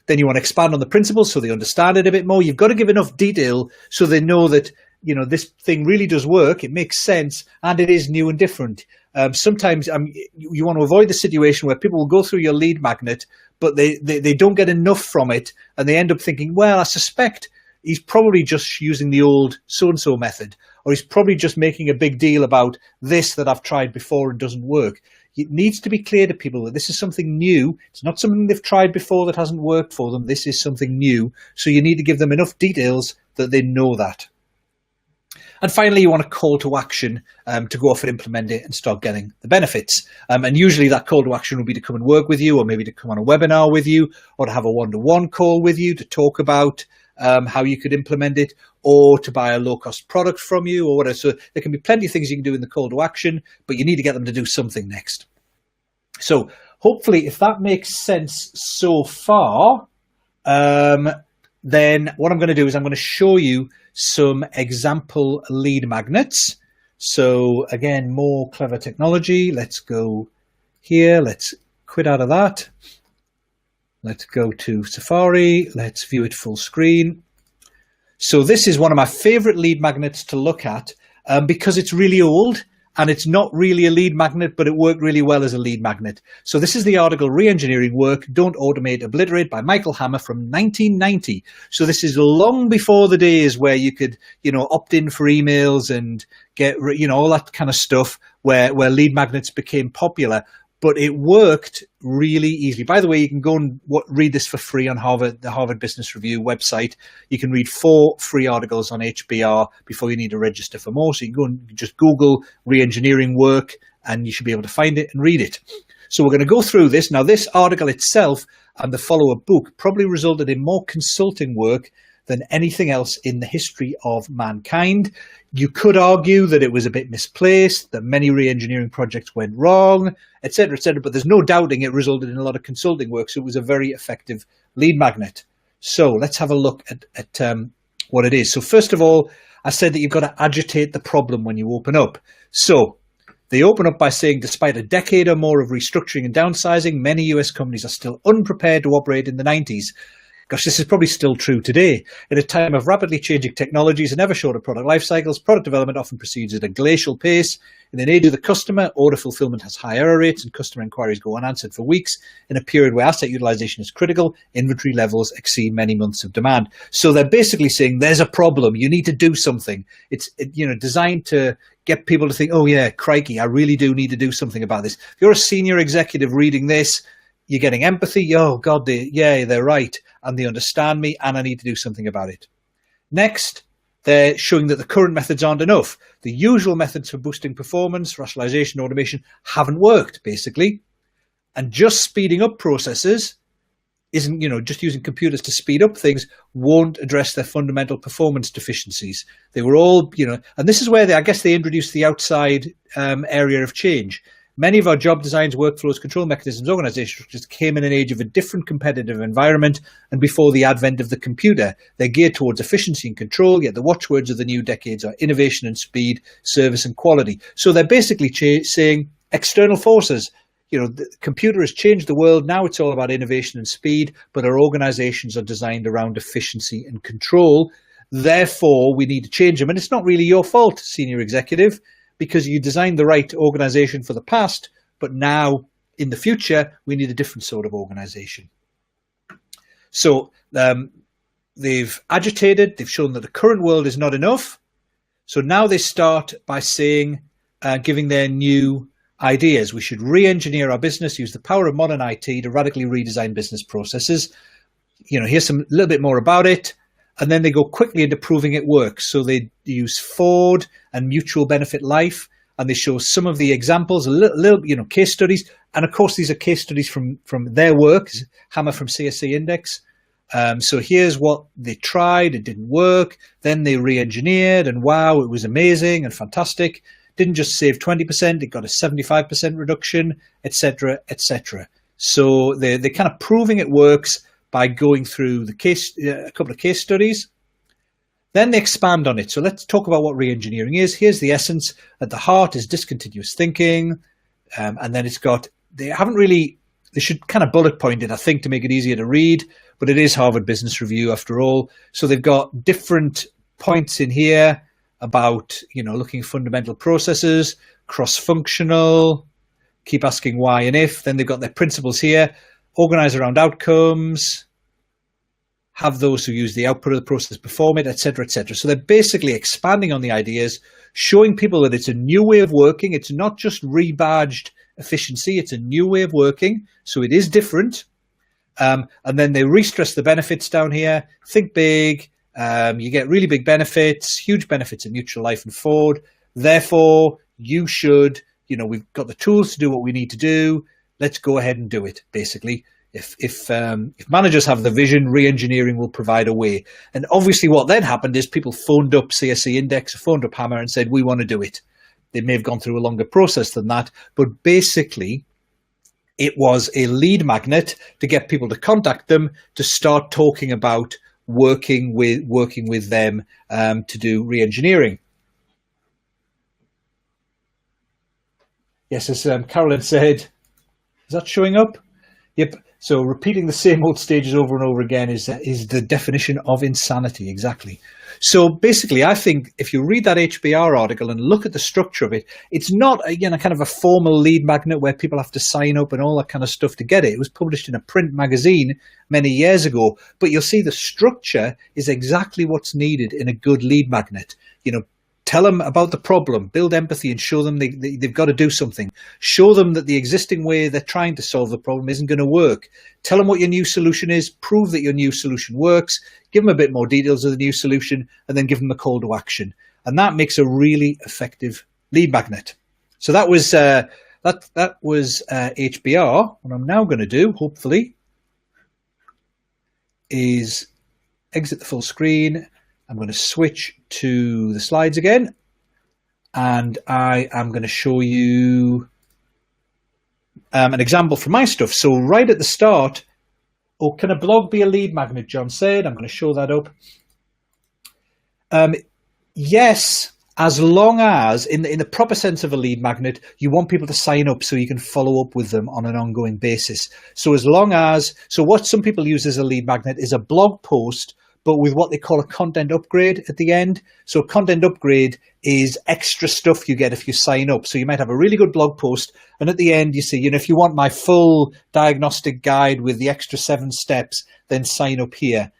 Then you want to expand on the principles so they understand it a bit more. You've got to give enough detail so they know that, this thing really does work, it makes sense, and it is new and different. Sometimes you want to avoid the situation where people will go through your lead magnet, but they don't get enough from it, and they end up thinking, well, I suspect he's probably just using the old so-and-so method, or he's probably just making a big deal about this that I've tried before and doesn't work. It needs to be clear to people that this is something new. It's not something they've tried before that hasn't worked for them. This is something new. So you need to give them enough details that they know that. And finally, you want a call to action to go off and implement it and start getting the benefits. And usually that call to action will be to come and work with you, or maybe to come on a webinar with you, or to have a one-to-one call with you to talk about how you could implement it, or to buy a low-cost product from you, or whatever. So there can be plenty of things you can do in the call to action, but you need to get them to do something next. So hopefully, if that makes sense so far, then what I'm going to do is I'm going to show you some example lead magnets. So again, more clever technology. Let's go here. Let's quit out of that. Let's go to Safari. Let's view it full screen. So this is one of my favorite lead magnets to look at because it's really old. And it's not really a lead magnet, but it worked really well as a lead magnet. So this is the article, Re-Engineering Work, Don't Automate, Obliterate by Michael Hammer from 1990. So this is long before the days where you could, opt in for emails and get, all that kind of stuff where lead magnets became popular. But it worked really easily. By the way, you can go and read this for free on the Harvard Business Review website. You can read 4 free articles on HBR before you need to register for more. So you can go and just Google re-engineering work, and you should be able to find it and read it. So we're going to go through this. Now, this article itself and the follow-up book probably resulted in more consulting work than anything else in the history of mankind. You could argue that it was a bit misplaced, that many re-engineering projects went wrong, etc., but there's no doubting it resulted in a lot of consulting work, so it was a very effective lead magnet. So let's have a look at what it is. So first of all, I said that you've got to agitate the problem when you open up. So they open up by saying, despite a decade or more of restructuring and downsizing, many US companies are still unprepared to operate in the 90s. Gosh, this is probably still true today. In a time of rapidly changing technologies and ever shorter product life cycles, product development often proceeds at a glacial pace. In the age of the customer, order fulfillment has high error rates and customer inquiries go unanswered for weeks. In a period where asset utilization is critical, inventory levels exceed many months of demand. So they're basically saying there's a problem. You need to do something. It's designed to get people to think, oh yeah, crikey, I really do need to do something about this. If you're a senior executive reading this, you're getting empathy. Oh God, they're right. And they understand me, and I need to do something about it. Next, they're showing that the current methods aren't enough. The usual methods for boosting performance, rationalization, automation haven't worked, basically. And just speeding up processes isn't, just using computers to speed up things won't address their fundamental performance deficiencies. They were all, and this is where I guess they introduced the outside area of change. Many of our job designs, workflows, control mechanisms, organization structures came in an age of a different competitive environment and before the advent of the computer. They're geared towards efficiency and control, yet the watchwords of the new decades are innovation and speed, service and quality. So they're basically saying external forces. The computer has changed the world. Now it's all about innovation and speed, but our organizations are designed around efficiency and control. Therefore, we need to change them. And it's not really your fault, senior executive, because you designed the right organization for the past, but now in the future, we need a different sort of organization. So they've agitated, they've shown that the current world is not enough. So now they start by saying, giving their new ideas. We should re-engineer our business, use the power of modern IT to radically redesign business processes. Here's a little bit more about it. And then they go quickly into proving it works. So they use Ford and Mutual Benefit Life, and they show some of the examples, a little case studies. And of course, these are case studies from their work, Hammer from CSC Index. So here's what they tried, it didn't work. Then they re-engineered, and wow, it was amazing and fantastic. Didn't just save 20%, it got a 75% reduction, etc., etc. So they're kind of proving it works by going through a couple of case studies. Then they expand on it. So let's talk about what re-engineering is. Here's the essence. At the heart is discontinuous thinking. And then they should kind of bullet point it, I think, to make it easier to read, but it is Harvard Business Review after all. So they've got different points in here about, looking at fundamental processes, cross-functional, keep asking why and if. Then they've got their principles here, organize around outcomes, have those who use the output of the process perform it, etc., etc. So they're basically expanding on the ideas, showing people that it's a new way of working. It's not just rebadged efficiency. It's a new way of working. So it is different. And then they re-stress the benefits down here. Think big. You get really big benefits, huge benefits in Mutual Life and Ford. Therefore, you should, we've got the tools to do what we need to do. Let's go ahead and do it, basically. If managers have the vision, re-engineering will provide a way. And obviously what then happened is people phoned up CSC Index, phoned up Hammer and said, we want to do it. They may have gone through a longer process than that, but basically it was a lead magnet to get people to contact them, to start talking about working with them to do re-engineering. Yes, as Carolyn said, is that showing up? Yep. So repeating the same old stages over and over again is the definition of insanity. Exactly. So basically, I think if you read that HBR article and look at the structure of it, it's not kind of a formal lead magnet where people have to sign up and all that kind of stuff to get it. It was published in a print magazine many years ago, but you'll see the structure is exactly what's needed in a good lead magnet. Tell them about the problem, build empathy, and show them they've got to do something. Show them that the existing way they're trying to solve the problem isn't going to work. Tell them what your new solution is, prove that your new solution works, give them a bit more details of the new solution, and then give them a call to action. And that makes a really effective lead magnet. So that was HBR. What I'm now going to do, hopefully, is exit the full screen. I'm going to switch to the slides again, and I am going to show you an example from my stuff. So right at the start, can a blog be a lead magnet, John said. I'm going to show that up. Yes, as long as, in the proper sense of a lead magnet, you want people to sign up so you can follow up with them on an ongoing basis. So what some people use as a lead magnet is a blog post, but with what they call a content upgrade at the end. So a content upgrade is extra stuff you get if you sign up. So you might have a really good blog post, and at the end you say, if you want my full diagnostic guide with the extra 7 steps, then sign up here.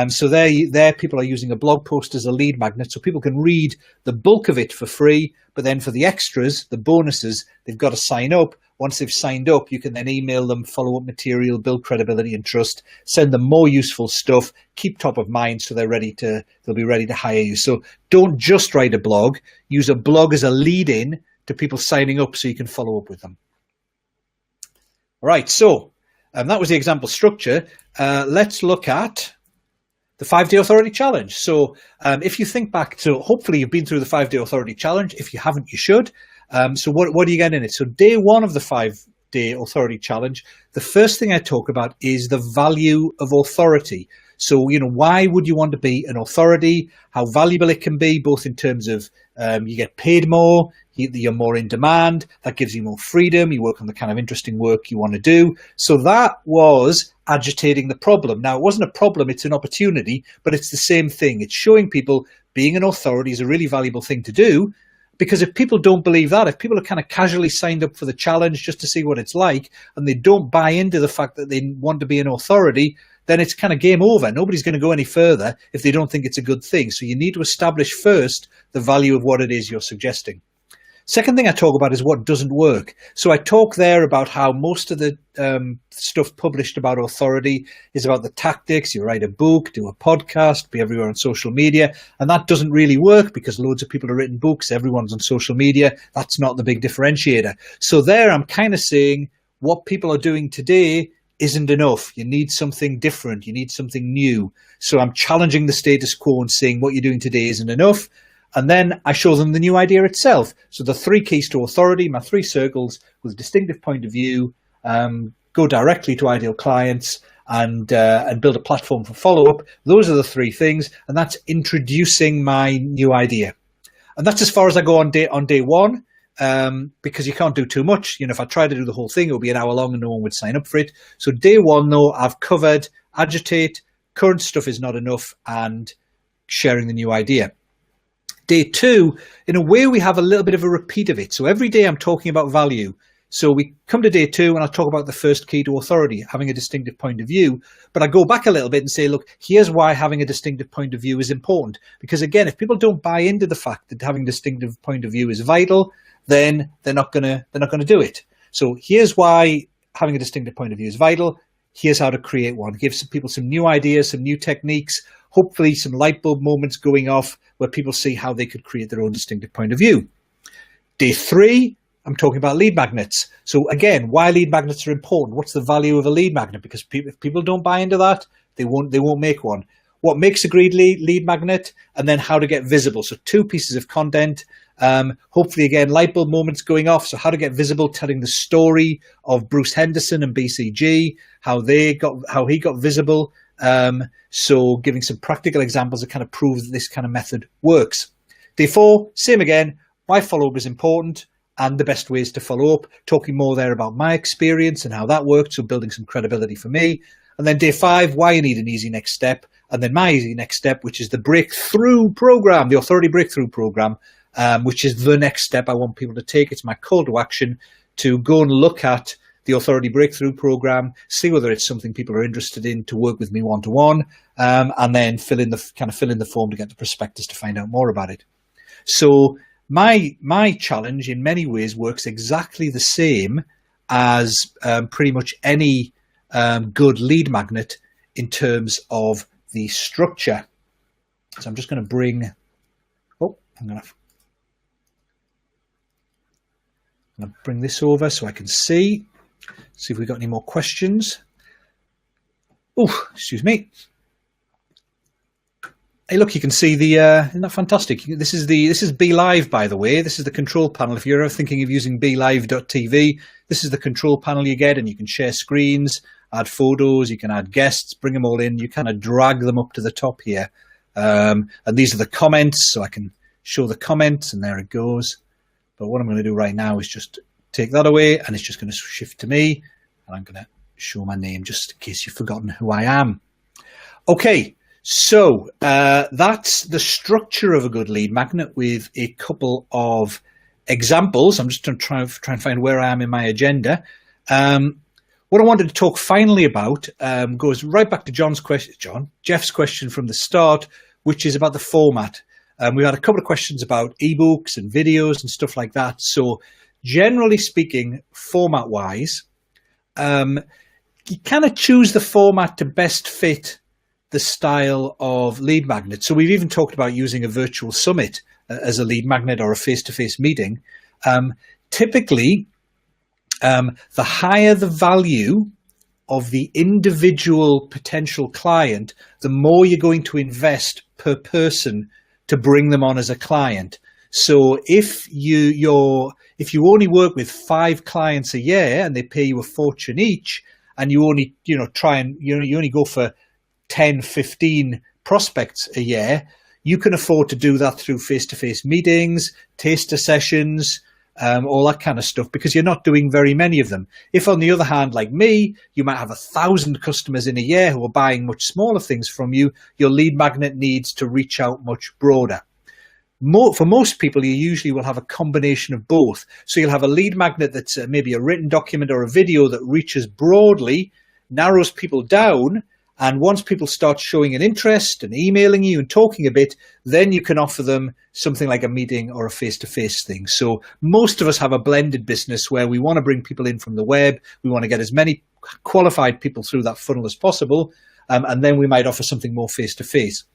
So there people are using a blog post as a lead magnet, so people can read the bulk of it for free, but then for the extras, the bonuses, they've got to sign up. Once they've signed up, you can then email them follow-up material, build credibility and trust, send them more useful stuff, keep top of mind so they'll be ready to hire you. So don't just write a blog, use a blog as a lead-in to people signing up so you can follow up with them. All right, so that was the example structure. Let's look at the 5-Day Authority Challenge. So if you think back to, hopefully you've been through the 5-Day Authority Challenge. If you haven't, you should. So what do you get in it? So day 1 of the 5-Day Authority Challenge, the first thing I talk about is the value of authority. So, why would you want to be an authority? How valuable it can be, both in terms of you get paid more, you're more in demand, that gives you more freedom, you work on the kind of interesting work you want to do. So that was agitating the problem. Now, it wasn't a problem, it's an opportunity, but it's the same thing. It's showing people being an authority is a really valuable thing to do, Because if people don't believe that, if people are kind of casually signed up for the challenge just to see what it's like, and they don't buy into the fact that they want to be an authority, then it's kind of game over. Nobody's going to go any further if they don't think it's a good thing. So you need to establish first the value of what it is you're suggesting. Second thing I talk about is what doesn't work. So I talk there about how most of the stuff published about authority is about the tactics. You write a book, do a podcast, be everywhere on social media. And that doesn't really work because loads of people have written books. Everyone's on social media. That's not the big differentiator. So there I'm kind of saying what people are doing today isn't enough. You need something different. You need something new. So I'm challenging the status quo and saying what you're doing today isn't enough. And then I show them the new idea itself. So the 3 keys to authority, my 3 circles with a distinctive point of view, go directly to ideal clients and build a platform for follow-up. Those are the 3 things. And that's introducing my new idea. And that's as far as I go on day 1, because you can't do too much. You know, if I try to do the whole thing, it would be an hour long and no one would sign up for it. So day 1, though, I've covered agitate, current stuff is not enough, and sharing the new idea. Day 2, in a way, we have a little bit of a repeat of it. So every day I'm talking about value. So we come to day 2 and I'll talk about the first key to authority, having a distinctive point of view. But I go back a little bit and say, look, here's why having a distinctive point of view is important. Because again, if people don't buy into the fact that having a distinctive point of view is vital, then they're not gonna do it. So here's why having a distinctive point of view is vital. Here's how to create one. Give some people some new ideas, some new techniques, hopefully some light bulb moments going off where people see how they could create their own distinctive point of view. Day 3, I'm talking about lead magnets. So again, why lead magnets are important. What's the value of a lead magnet? Because if people don't buy into that, they won't make one. What makes a great lead magnet, and then how to get visible. So 2 pieces of content. Hopefully, again, light bulb moments going off. So how to get visible, telling the story of Bruce Henderson and BCG, how he got visible. So giving some practical examples that kind of prove that this kind of method works. Day 4, same again, why follow-up is important and the best ways to follow up, talking more there about my experience and how that worked, so building some credibility for me. And then day 5, why you need an easy next step. And then my easy next step, which is the breakthrough program, the authority breakthrough program, which is the next step I want people to take. It's my call to action to go and look at the authority breakthrough program, see whether it's something people are interested in, to work with me one-to-one, and then fill in the form to get the prospectus to find out more about it. So my challenge in many ways works exactly the same as pretty much any good lead magnet in terms of the structure. So I'm just going to bring, I'm going to bring this over so I can see if we've got any more questions. Oh, excuse me. Hey, look, you can see the, isn't that fantastic? This is Be Live, by the way. This is the control panel. If you're ever thinking of using BeLive.tv, this is the control panel you get, and you can share screens, add photos, you can add guests, bring them all in. You kind of drag them up to the top here. And these are the comments, so I can show the comments, and there it goes. But what I'm going to do right now is just take that away, and it's just going to shift to me, and I'm going to show my name just in case you've forgotten who I am. Okay, so that's the structure of a good lead magnet with a couple of examples. I'm just going to try and find where I am in my agenda. What I wanted to talk finally about goes right back to Jeff's question from the start, which is about the format. We had a couple of questions about ebooks and videos and stuff like that. So generally speaking, format-wise, you kind of choose the format to best fit the style of lead magnet. So we've even talked about using a virtual summit as a lead magnet or a face-to-face meeting. Typically, the higher the value of the individual potential client, the more you're going to invest per person to bring them on as a client. So if you only work with 5 clients a year and they pay you a fortune each, and you only you only go for 10, 15 prospects a year, you can afford to do that through face-to-face meetings, taster sessions, all that kind of stuff, because you're not doing very many of them. If, on the other hand, like me, you might have 1,000 customers in a year who are buying much smaller things from you, your lead magnet needs to reach out much broader. For most people, you usually will have a combination of both. So you'll have a lead magnet that's maybe a written document or a video that reaches broadly, narrows people down, and once people start showing an interest and emailing you and talking a bit, then you can offer them something like a meeting or a face-to-face thing. So most of us have a blended business where we want to bring people in from the web. We want to get as many qualified people through that funnel as possible. And then we might offer something more face-to-face.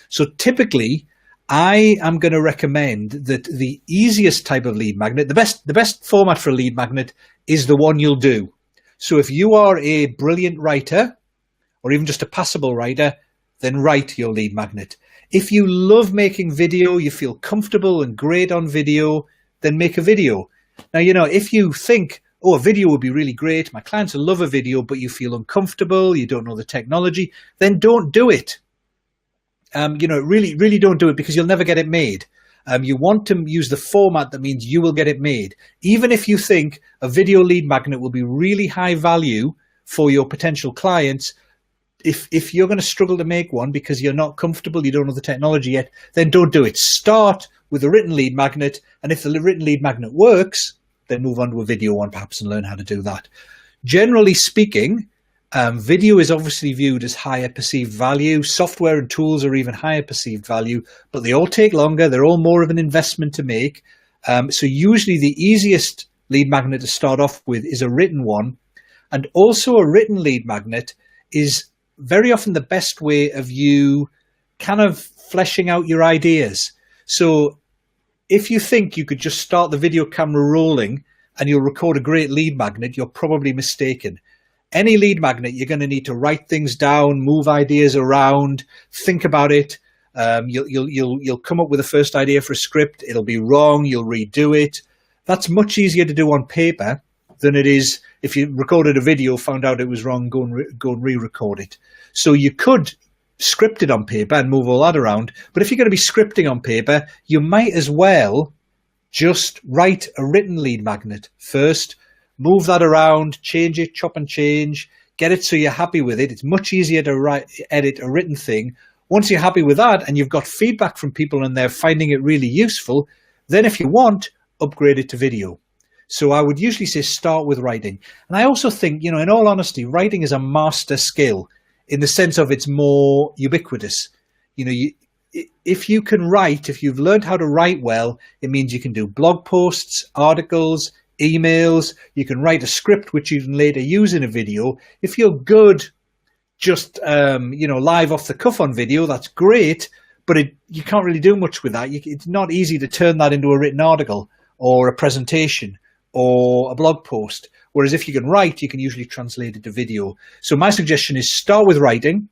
So typically, I am going to recommend that the easiest type of lead magnet, the best format for a lead magnet is the one you'll do. So if you are a brilliant writer or even just a passable writer, then write your lead magnet. If you love making video, you feel comfortable and great on video, then make a video. Now, if you think, oh, a video would be really great, my clients will love a video, but you feel uncomfortable, you don't know the technology, then don't do it. Really don't do it, because you'll never get it made. You want to use the format that means you will get it made. Even if you think a video lead magnet will be really high value for your potential clients, if you're going to struggle to make one because you're not comfortable, you don't know the technology yet, then don't do it. Start with a written lead magnet, and if the written lead magnet works, then move on to a video one perhaps and learn how to do that. Generally speaking, video is obviously viewed as higher perceived value. Software and tools are even higher perceived value, but they all take longer. They're all more of an investment to make. So usually the easiest lead magnet to start off with is a written one. And also a written lead magnet is very often the best way of you kind of fleshing out your ideas. So if you think you could just start the video camera rolling and you'll record a great lead magnet, you're probably mistaken. Any lead magnet, you're going to need to write things down, move ideas around, think about it. You'll come up with a first idea for a script. It'll be wrong. You'll redo it. That's much easier to do on paper than it is if you recorded a video, found out it was wrong, go and re-record it. So you could script it on paper and move all that around. But if you're going to be scripting on paper, you might as well just write a written lead magnet first. Move that around, change it, chop and change, get it so you're happy with it. It's much easier to edit a written thing. Once you're happy with that and you've got feedback from people and they're finding it really useful, then if you want, upgrade it to video. So I would usually say start with writing. And I also think, in all honesty, writing is a master skill in the sense of it's more ubiquitous. If you can write, if you've learned how to write well, it means you can do blog posts, articles, emails, you can write a script which you can later use in a video. If you're good just live off the cuff on video, that's great, but you can't really do much with that. It's not easy to turn that into a written article or a presentation or a blog post. Whereas if you can write, you can usually translate it to video. So my suggestion is start with writing,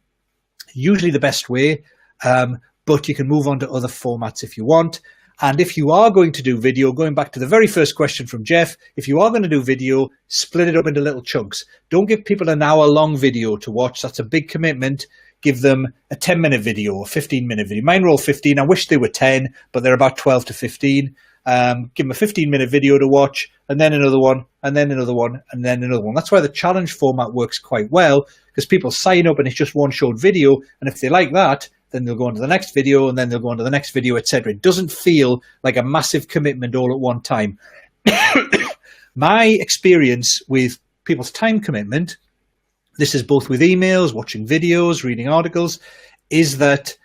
usually the best way, but you can move on to other formats if you want. And if you are going to do video, going back to the very first question from Jeff, if you are going to do video, split it up into little chunks. Don't give people an hour-long video to watch. That's a big commitment. Give them a 10-minute video or 15-minute video. Mine are all 15. I wish they were 10, but they're about 12 to 15. Give them a 15-minute video to watch, and then another one, and then another one, and then another one. That's why the challenge format works quite well, because people sign up and it's just one short video, and if they like that, then they'll go on to the next video, and then they'll go on to the next video, etc. It doesn't feel like a massive commitment all at one time. My experience with people's time commitment, this is both with emails, watching videos, reading articles, is that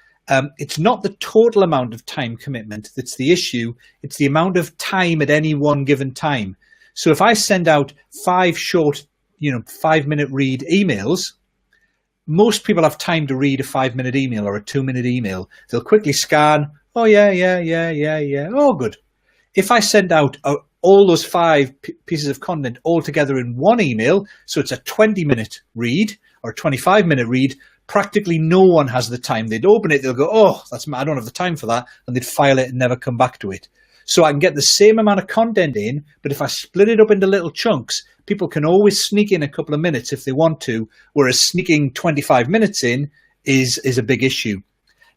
it's not the total amount of time commitment that's the issue. It's the amount of time at any one given time. So if I send out 5 short, 5-minute read emails, most people have time to read a 5-minute email or a 2-minute email. They'll quickly scan. Oh, yeah. Oh, good. If I send out all those 5 pieces of content all together in one email, so it's a 20-minute read or a 25-minute read, practically no one has the time. They'd open it, they'll go, oh, I don't have the time for that, and they'd file it and never come back to it. So I can get the same amount of content in, but if I split it up into little chunks, people can always sneak in a couple of minutes if they want to, whereas sneaking 25 minutes in is a big issue.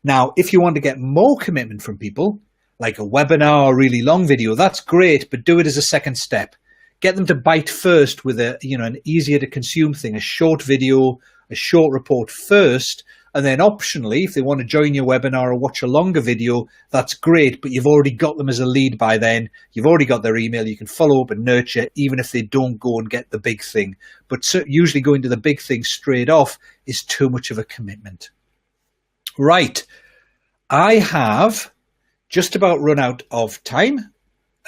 Now, if you want to get more commitment from people, like a webinar or a really long video, that's great, but do it as a second step. Get them to bite first with an easier to consume thing, a short video, a short report first, And then optionally, if they want to join your webinar or watch a longer video, that's great, but you've already got them as a lead by then. You've already got their email. You can follow up and nurture, even if they don't go and get the big thing. But usually going to the big thing straight off is too much of a commitment. Right. I have just about run out of time.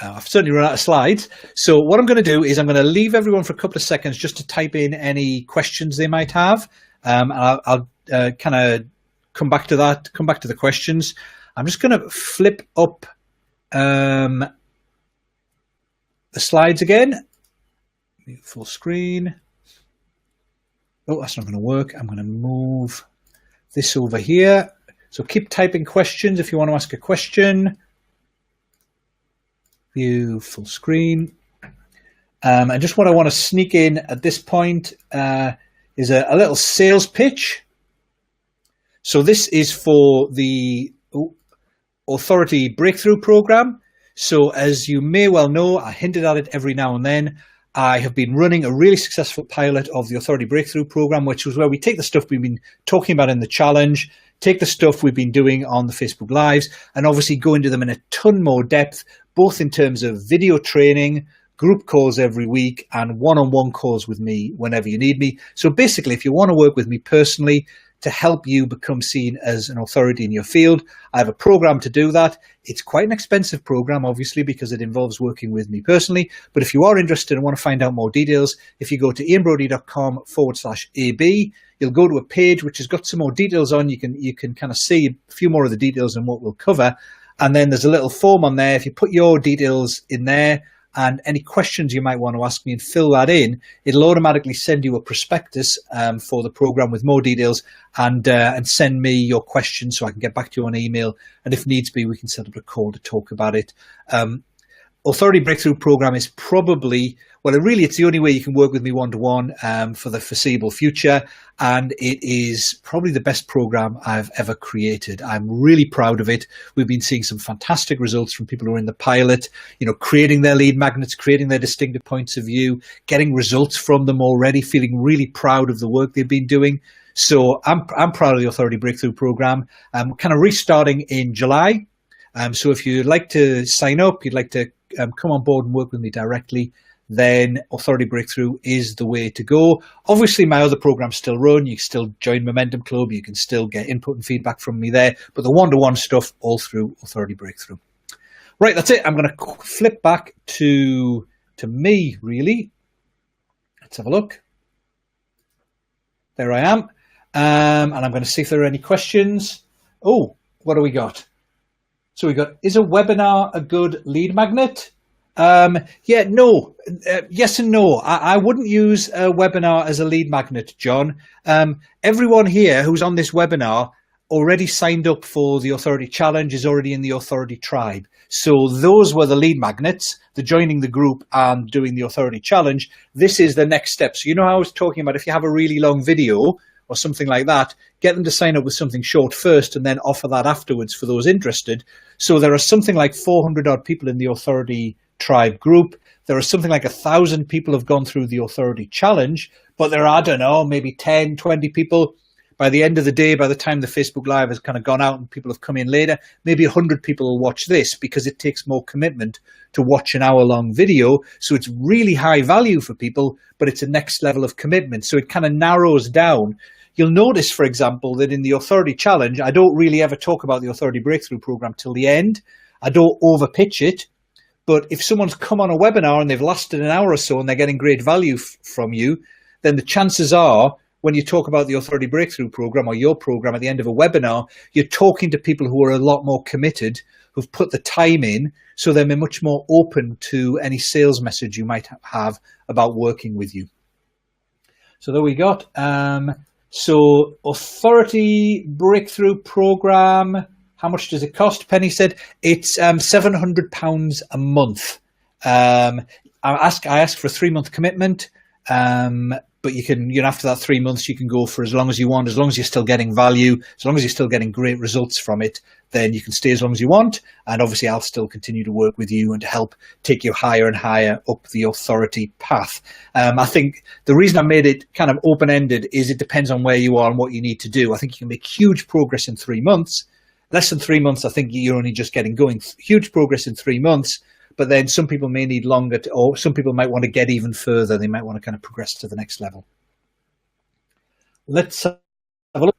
I've certainly run out of slides. So what I'm going to do is I'm going to leave everyone for a couple of seconds just to type in any questions they might have. I'll kind of come back to that, come back to the questions. I'm just going to flip up the slides again. Full screen. Oh, that's not going to work. I'm going to move this over here. So keep typing questions if you want to ask a question. View full screen. And just what I want to sneak in at this point is a little sales pitch. So this is for the Authority Breakthrough Program. So as you may well know, I hinted at it every now and then, I have been running a really successful pilot of the Authority Breakthrough Program, which was where we take the stuff we've been talking about in the challenge, take the stuff we've been doing on the Facebook Lives, and obviously go into them in a ton more depth, both in terms of video training, group calls every week, and one-on-one calls with me whenever you need me. So basically, if you want to work with me personally to help you become seen as an authority in your field, I have a program to do that. It's quite an expensive program, obviously, because it involves working with me personally. But if you are interested and want to find out more details, if you go to ianbrody.com/AB, you'll go to a page which has got some more details on. You can kind of see a few more of the details and what we'll cover. And then there's a little form on there. If you put your details in there and any questions you might want to ask me and fill that in, it'll automatically send you a prospectus for the program with more details and send me your questions so I can get back to you on email. And if needs be, we can set up a call to talk about it. Authority Breakthrough Program is probably, well, really, it's the only way you can work with me one-to-one for the foreseeable future. And it is probably the best program I've ever created. I'm really proud of it. We've been seeing some fantastic results from people who are in the pilot, creating their lead magnets, creating their distinctive points of view, getting results from them already, feeling really proud of the work they've been doing. So I'm proud of the Authority Breakthrough Program. I'm kind of restarting in July. So if you'd like to sign up, you'd like to come on board and work with me directly, then Authority Breakthrough is the way to go. Obviously, my other programs still run. You can still join Momentum Club. You can still get input and feedback from me there. But the one-to-one stuff all through Authority Breakthrough. Right, that's it. I'm going to flip back to me, really. Let's have a look. There I am. And I'm going to see if there are any questions. Oh, what do we got? So we got, is a webinar a good lead magnet? Yeah, no, yes and no. I wouldn't use a webinar as a lead magnet, John. Everyone here who's on this webinar already signed up for the Authority Challenge, is already in the Authority Tribe. So those were the lead magnets, the joining the group and doing the Authority Challenge. This is the next step. So how I was talking about if you have a really long video or something like that, get them to sign up with something short first and then offer that afterwards for those interested. So there are something like 400 odd people in the Authority Tribe group. There are something like 1,000 people have gone through the Authority Challenge, but there are, I don't know, maybe 10, 20 people. By the end of the day, by the time the Facebook Live has kind of gone out and people have come in later, maybe 100 people will watch this because it takes more commitment to watch an hour-long video. So it's really high value for people, but it's a next level of commitment. So it kind of narrows down. You'll notice, for example, that in the Authority Challenge, I don't really ever talk about the Authority Breakthrough Program till the end. I don't over-pitch it. But if someone's come on a webinar and they've lasted an hour or so and they're getting great value from you, then the chances are when you talk about the Authority Breakthrough Program or your program at the end of a webinar, you're talking to people who are a lot more committed, who've put the time in, so they're much more open to any sales message you might have about working with you. So there we got. So Authority Breakthrough Program, how much does it cost? Penny said it's £700 a month. I ask for a 3-month commitment. but you can, after that 3 months, you can go for as long as you want, as long as you're still getting value, as long as you're still getting great results from it, then you can stay as long as you want. And obviously I'll still continue to work with you and to help take you higher and higher up the authority path. I think the reason I made it kind of open-ended is it depends on where you are and what you need to do. I think you can make huge progress in 3 months. Less than 3 months, I think you're only just getting going. Huge progress in 3 months, but then some people may need longer, or some people might want to get even further. They might want to kind of progress to the next level. Let's have a look.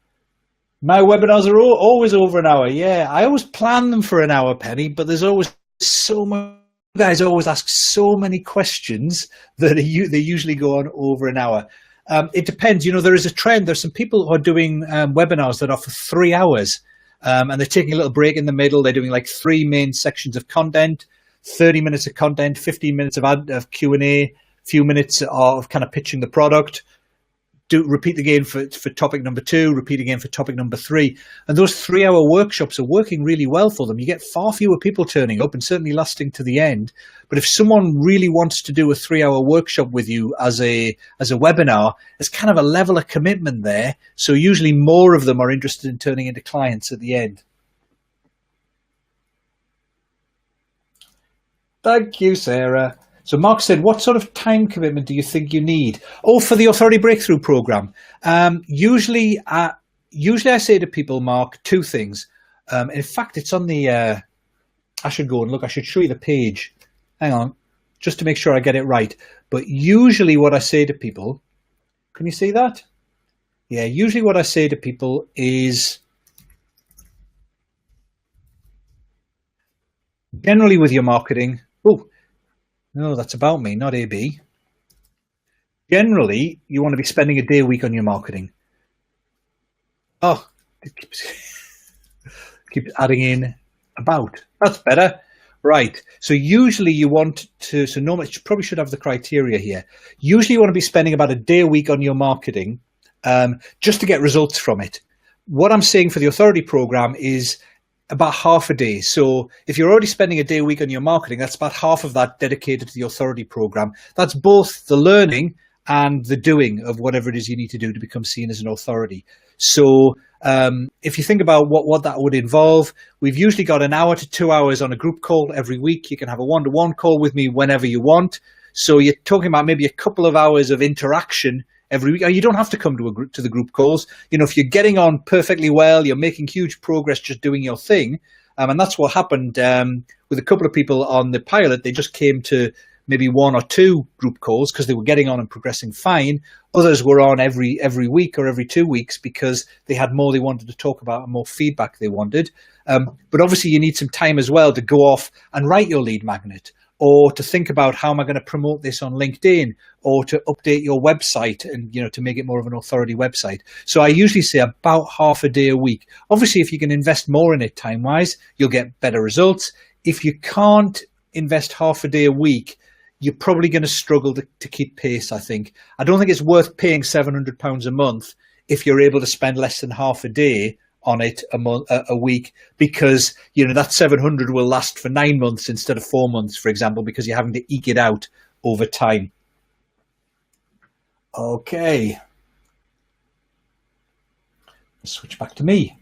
My webinars are always over an hour. Yeah, I always plan them for an hour, Penny, but there's always so much. You guys always ask so many questions that they usually go on over an hour. It depends. There is a trend. There's some people who are doing webinars that are for 3 hours, and they're taking a little break in the middle. They're doing like 3 main sections of content, 30 minutes of content, 15 minutes of Q&A, a few minutes of kind of pitching the product. Repeat again for topic number 2, repeat again for topic number 3. And those 3-hour workshops are working really well for them. You get far fewer people turning up and certainly lasting to the end. But if someone really wants to do a 3-hour workshop with you as a webinar, there's kind of a level of commitment there. So usually more of them are interested in turning into clients at the end. Thank you, Sarah. So Mark said, what sort of time commitment do you think you need? Oh, for the Authority Breakthrough Program. Usually I say to people, Mark, 2 things. In fact, it's on the, I should go and look, I should show you the page. Hang on, just to make sure I get it right. But usually what I say to people, can you see that? Yeah, usually what I say to people is, generally with your marketing, no, that's about me, not AB. Generally, you want to be spending a day a week on your marketing. Oh, it keeps adding in about. That's better. Right. So usually you want to, so normally you probably should have the criteria here. Usually you want to be spending about a day a week on your marketing just to get results from it. What I'm saying for the Authority Program is about half a day. So if you're already spending a day a week on your marketing, that's about half of that dedicated to the Authority Program. That's both the learning and the doing of whatever it is you need to do to become seen as an authority. So if you think about what that would involve, we've usually got an hour to 2 hours on a group call every week. You can have a one-to-one call with me whenever you want. So you're talking about maybe a couple of hours of interaction every week. You don't have to come to the group calls. If you're getting on perfectly well, you're making huge progress just doing your thing. And that's what happened with a couple of people on the pilot. They just came to maybe 1 or 2 group calls because they were getting on and progressing fine. Others were on every week or every 2 weeks because they had more they wanted to talk about and more feedback they wanted. But obviously you need some time as well to go off and write your lead magnet, or to think about how am I going to promote this on LinkedIn, or to update your website and, to make it more of an authority website. So I usually say about half a day a week. Obviously, if you can invest more in it time-wise, you'll get better results. If you can't invest half a day a week, you're probably going to struggle to keep pace, I think. I don't think it's worth paying £700 a month if you're able to spend less than half a day on it a week, because that 700 will last for 9 months instead of 4 months, for example, because you're having to eke it out over time. Okay, let's switch back to me.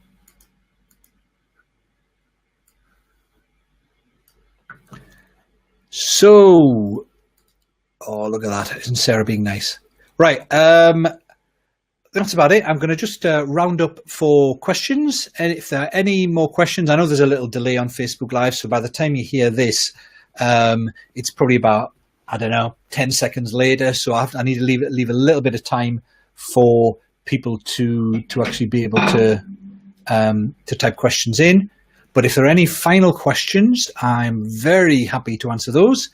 So, oh, look at that. Isn't Sarah being nice? Right. That's about it. I'm going to just round up for questions. And if there are any more questions, I know there's a little delay on Facebook Live. So by the time you hear this, it's probably about, 10 seconds later. So I need to leave a little bit of time for people to actually be able to type questions in. But if there are any final questions, I'm very happy to answer those.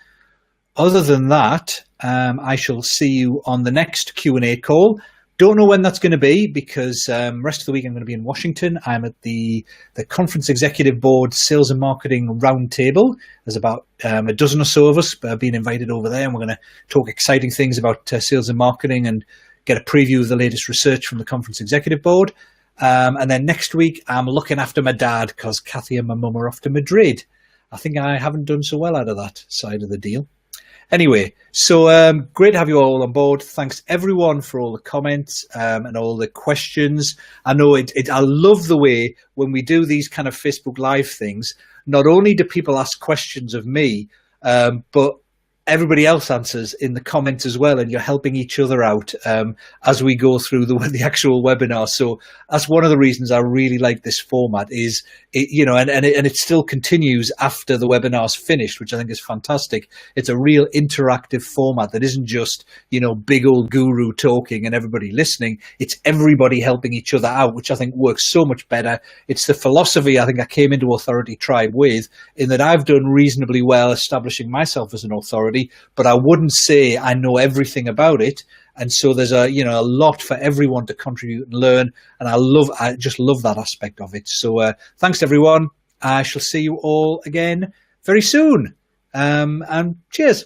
Other than that, I shall see you on the next Q&A call. Don't know when that's going to be because rest of the week I'm going to be in Washington. I'm at the Conference Executive Board Sales and Marketing Roundtable. There's about a dozen or so of us being invited over there, and we're going to talk exciting things about sales and marketing and get a preview of the latest research from the Conference Executive Board. And then next week I'm looking after my dad because Kathy and my mum are off to Madrid. I think I haven't done so well out of that side of the deal. Anyway, so great to have you all on board. Thanks everyone for all the comments and all the questions. I know I love the way when we do these kind of Facebook Live things, not only do people ask questions of me, but everybody else answers in the comments as well, and you're helping each other out as we go through the actual webinar. So that's one of the reasons I really like this format. Is it still continues after the webinar's finished, which I think is fantastic. It's a real interactive format that isn't just big old guru talking and everybody listening. It's everybody helping each other out, which I think works so much better. It's the philosophy I think I came into Authority Tribe with, in that I've done reasonably well establishing myself as an authority, but I wouldn't say I know everything about it. And so there's a lot for everyone to contribute and learn. And I just love that aspect of it. So thanks everyone. I shall see you all again very soon. And cheers.